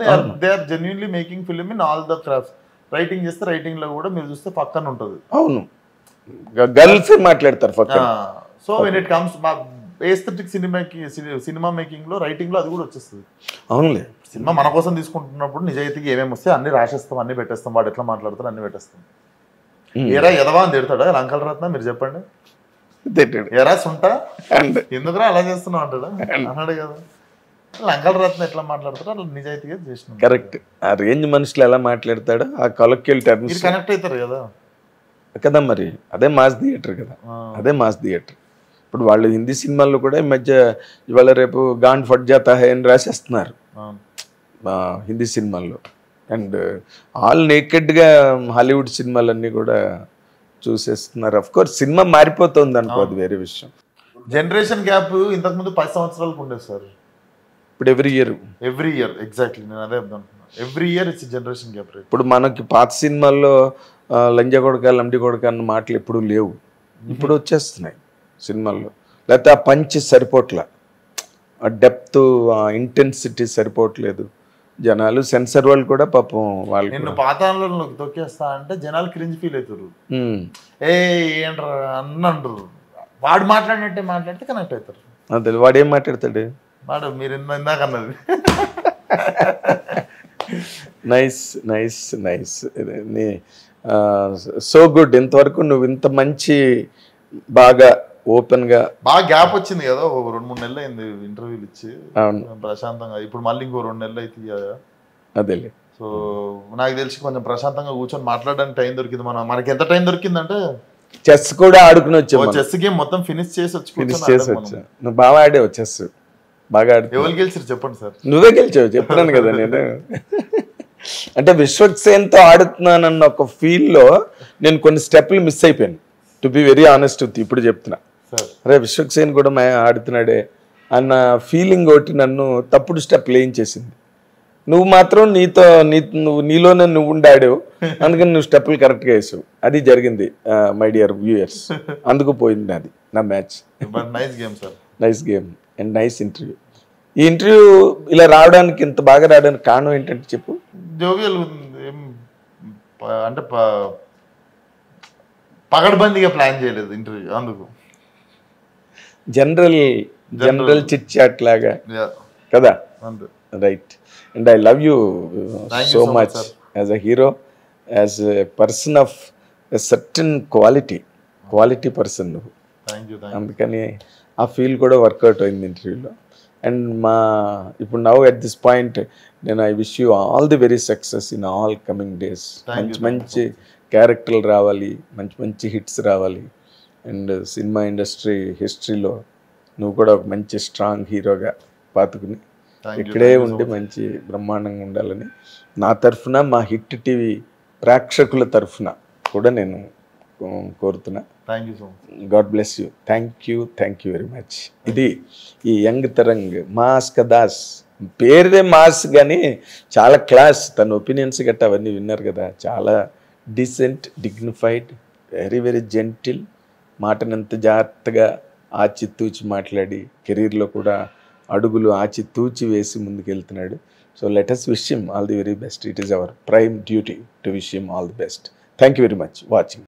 They are genuinely making film in all the crafts. Writing చేస్తే రైటింగ్ లో కూడా మీరు చూస్తే పక్కన ఉంటుంది. అవును, గర్ల్స్ మాట్లాడతారు పక్కన. So when it comes aesthetic cinema మేకింగ్లో రైటింగ్లో అది కూడా వచ్చేస్తుంది. అవునులే. సినిమా మన కోసం తీసుకుంటున్నప్పుడు నిజాయితీగా ఏమేమి వస్తే అన్ని రాసేస్తాం, అన్ని పెట్టేస్తాం, వాడు ఎట్లా మాట్లాడతారు అన్ని పెట్టేస్తాం. ఏరా ఎదవా అని తిడతాడా అంకల్ రత్న, మీరు చెప్పండి. ఎరా సుంటా ఎందుకురా అలా చేస్తున్నావు అంటాడా, అన్నాడు కదా. అంకల్ రత్న ఎట్లా మాట్లాడతాడో అట్లా నిజాయితీగా చేసిన. కరెక్ట్. ఆ రేంజ్ మనుషులు ఎలా మాట్లాడతాడో ఆ కొలక్యువల్ టర్మ్స్ కనెక్ట్ అవుతారు కదా కదా. మరి అదే మాస్ థియేటర్ కదా, అదే మాస్ థియేటర్. ఇప్పుడు వాళ్ళు హిందీ సినిమాల్లో కూడా ఈ మధ్య ఇవాళ రేపు గాన్ ఫట్ జాతా హై అని రాసేస్తున్నారు హిందీ సినిమాల్లో. అండ్ ఆల్ నేకెడ్గా హాలీవుడ్ సినిమాలన్నీ కూడా చూసేస్తున్నారు. అఫ్ కోర్స్ సినిమా మారిపోతుంది అనుకో, అది వేరే విషయం. జనరేషన్ గ్యాప్ ఇంతకుముందు 10 సంవత్సరాలకు ఉండేది సార్, ఇప్పుడు ఎవ్రీ ఇయర్ ఎగ్జాక్ట్లీ నేను అదే అర్థం. Every year it's generation gap. ఇప్పుడు మనకి పాత సినిమాల్లో లంజ కొడక లండి కొడక అన్న మాటలు ఎప్పుడు లేవు, ఇప్పుడు వచ్చేస్తున్నాయి సినిమాల్లో. లేకపోతే ఆ పంచ్ సరిపోట్లా, ఆ డెప్త్ ఆ ఇంటెన్సిటీ సరిపోవట్లేదు. జనాలు సెన్సర్ వాళ్ళు కూడా పాపం వాళ్ళు నిన్ను పాతాళంలో తొక్కేస్తా అంటే జనాలు క్రింజ్ ఫీల్ అవుతారు. ఏంట్రా అన్నంటారు, వాడు మాట్లాడినట్టే మాట్లాడితే కనెక్ట్ అవుతారు. అదే వాడు ఏం మాట్లాడతాడు, వాడు మీరు ఇందాక అన్నది. Nice nice nice. So good. ఇంతవరకు నువ్వు ఇంత మంచి బాగా ఓపెన్గా బాగా గ్యాప్ వచ్చింది కదా, ఒక 2-3 నెలలు అయింది ఇంటర్వ్యూలు ఇచ్చి ప్రశాంతంగా. ఇప్పుడు మళ్ళీ ఇంకో 2 నెలలు అయితే కదా. అదేలే. సో నాకు తెలిసి కొంచెం ప్రశాంతంగా కూర్చొని మాట్లాడడానికి టైం దొరికింది. మనకి ఎంత టైం దొరికిందంటే చెస్ కూడా ఆడుకుని వచ్చావు. చెస్ గేమ్ మొత్తం ఫినిష్ చేసి వచ్చా. నువ్వు బాగా ఆడావు చెస్, బాగా ఆడు. ఎవరు గెలిచారు చెప్పండి సార్? నువ్వే గెలిచావు, చెప్పాను కదా నేను. అంటే విశ్వక్సేన్తో ఆడుతున్నానన్న ఒక ఫీల్లో నేను కొన్ని స్టెప్లు మిస్ అయిపోయాను, to be very honest with. ఇప్పుడు చెప్తున్నా, అరే విశ్వక్సేన్ కూడా ఆడుతున్నాడే అన్న ఫీలింగ్ ఒకటి నన్ను తప్పుడు స్టెప్ వేయించేసింది. నువ్వు మాత్రం నీలోనే నువ్వు ఉండాడావు, అందుకని నువ్వు స్టెప్పులు కరెక్ట్గా వేసావు. అది జరిగింది మై డియర్ వ్యూయర్స్, అందుకు పోయింది అది నా match. Nice game and nice interview. ఈ ఇంటర్వ్యూ ఇలా రావడానికి, ఇంత బాగా రావడానికి కారణం ఏంటంటే చెప్పు. జోవియల్ అంటే పగడ్బందీగా ప్లాన్ చేయలేదు ఇంటర్వ్యూ, అందుకు జనరల్ చిట్ చాట్ లాగా కదా. Right. And I love you so much as a hero, as a person of a certain quality person నువ్వు. అందుకని ఆ ఫీల్ కూడా వర్కౌట్ అయింది ఇంటర్వ్యూలో. అండ్ ఇప్పుడు నౌ ఎట్ దిస్ పాయింట్ నేను I wish you all the very success in all coming days. మంచి క్యారెక్టర్లు రావాలి, మంచి హిట్స్ రావాలి. అండ్ సినిమా ఇండస్ట్రీ హిస్టరీలో నువ్వు కూడా ఒక మంచి స్ట్రాంగ్ హీరోగా పాతుకుని ఇక్కడే ఉండి మంచి బ్రహ్మాండంగా ఉండాలని నా తరఫున, మా హిట్ టీవీ ప్రేక్షకుల తరఫున కూడా నేను కోరుతున్నా. God bless you. Thank you very much. ఇది ఈ యంగ్ తరంగ్ మాస్ కదాస్, పేరే మాస్ కానీ చాలా క్లాస్. తన ఒపీనియన్స్ గట్టా అవన్నీ విన్నారు కదా. చాలా decent, dignified, very very gentle. మాటనంత జాగ్రత్తగా ఆచితూచి మాట్లాడి కెరీర్లో కూడా అడుగులు ఆచితూచి వేసి ముందుకెళ్తున్నాడు. So let us wish him all the very best. It is our prime duty to wish him all the best. Thank you very much watching.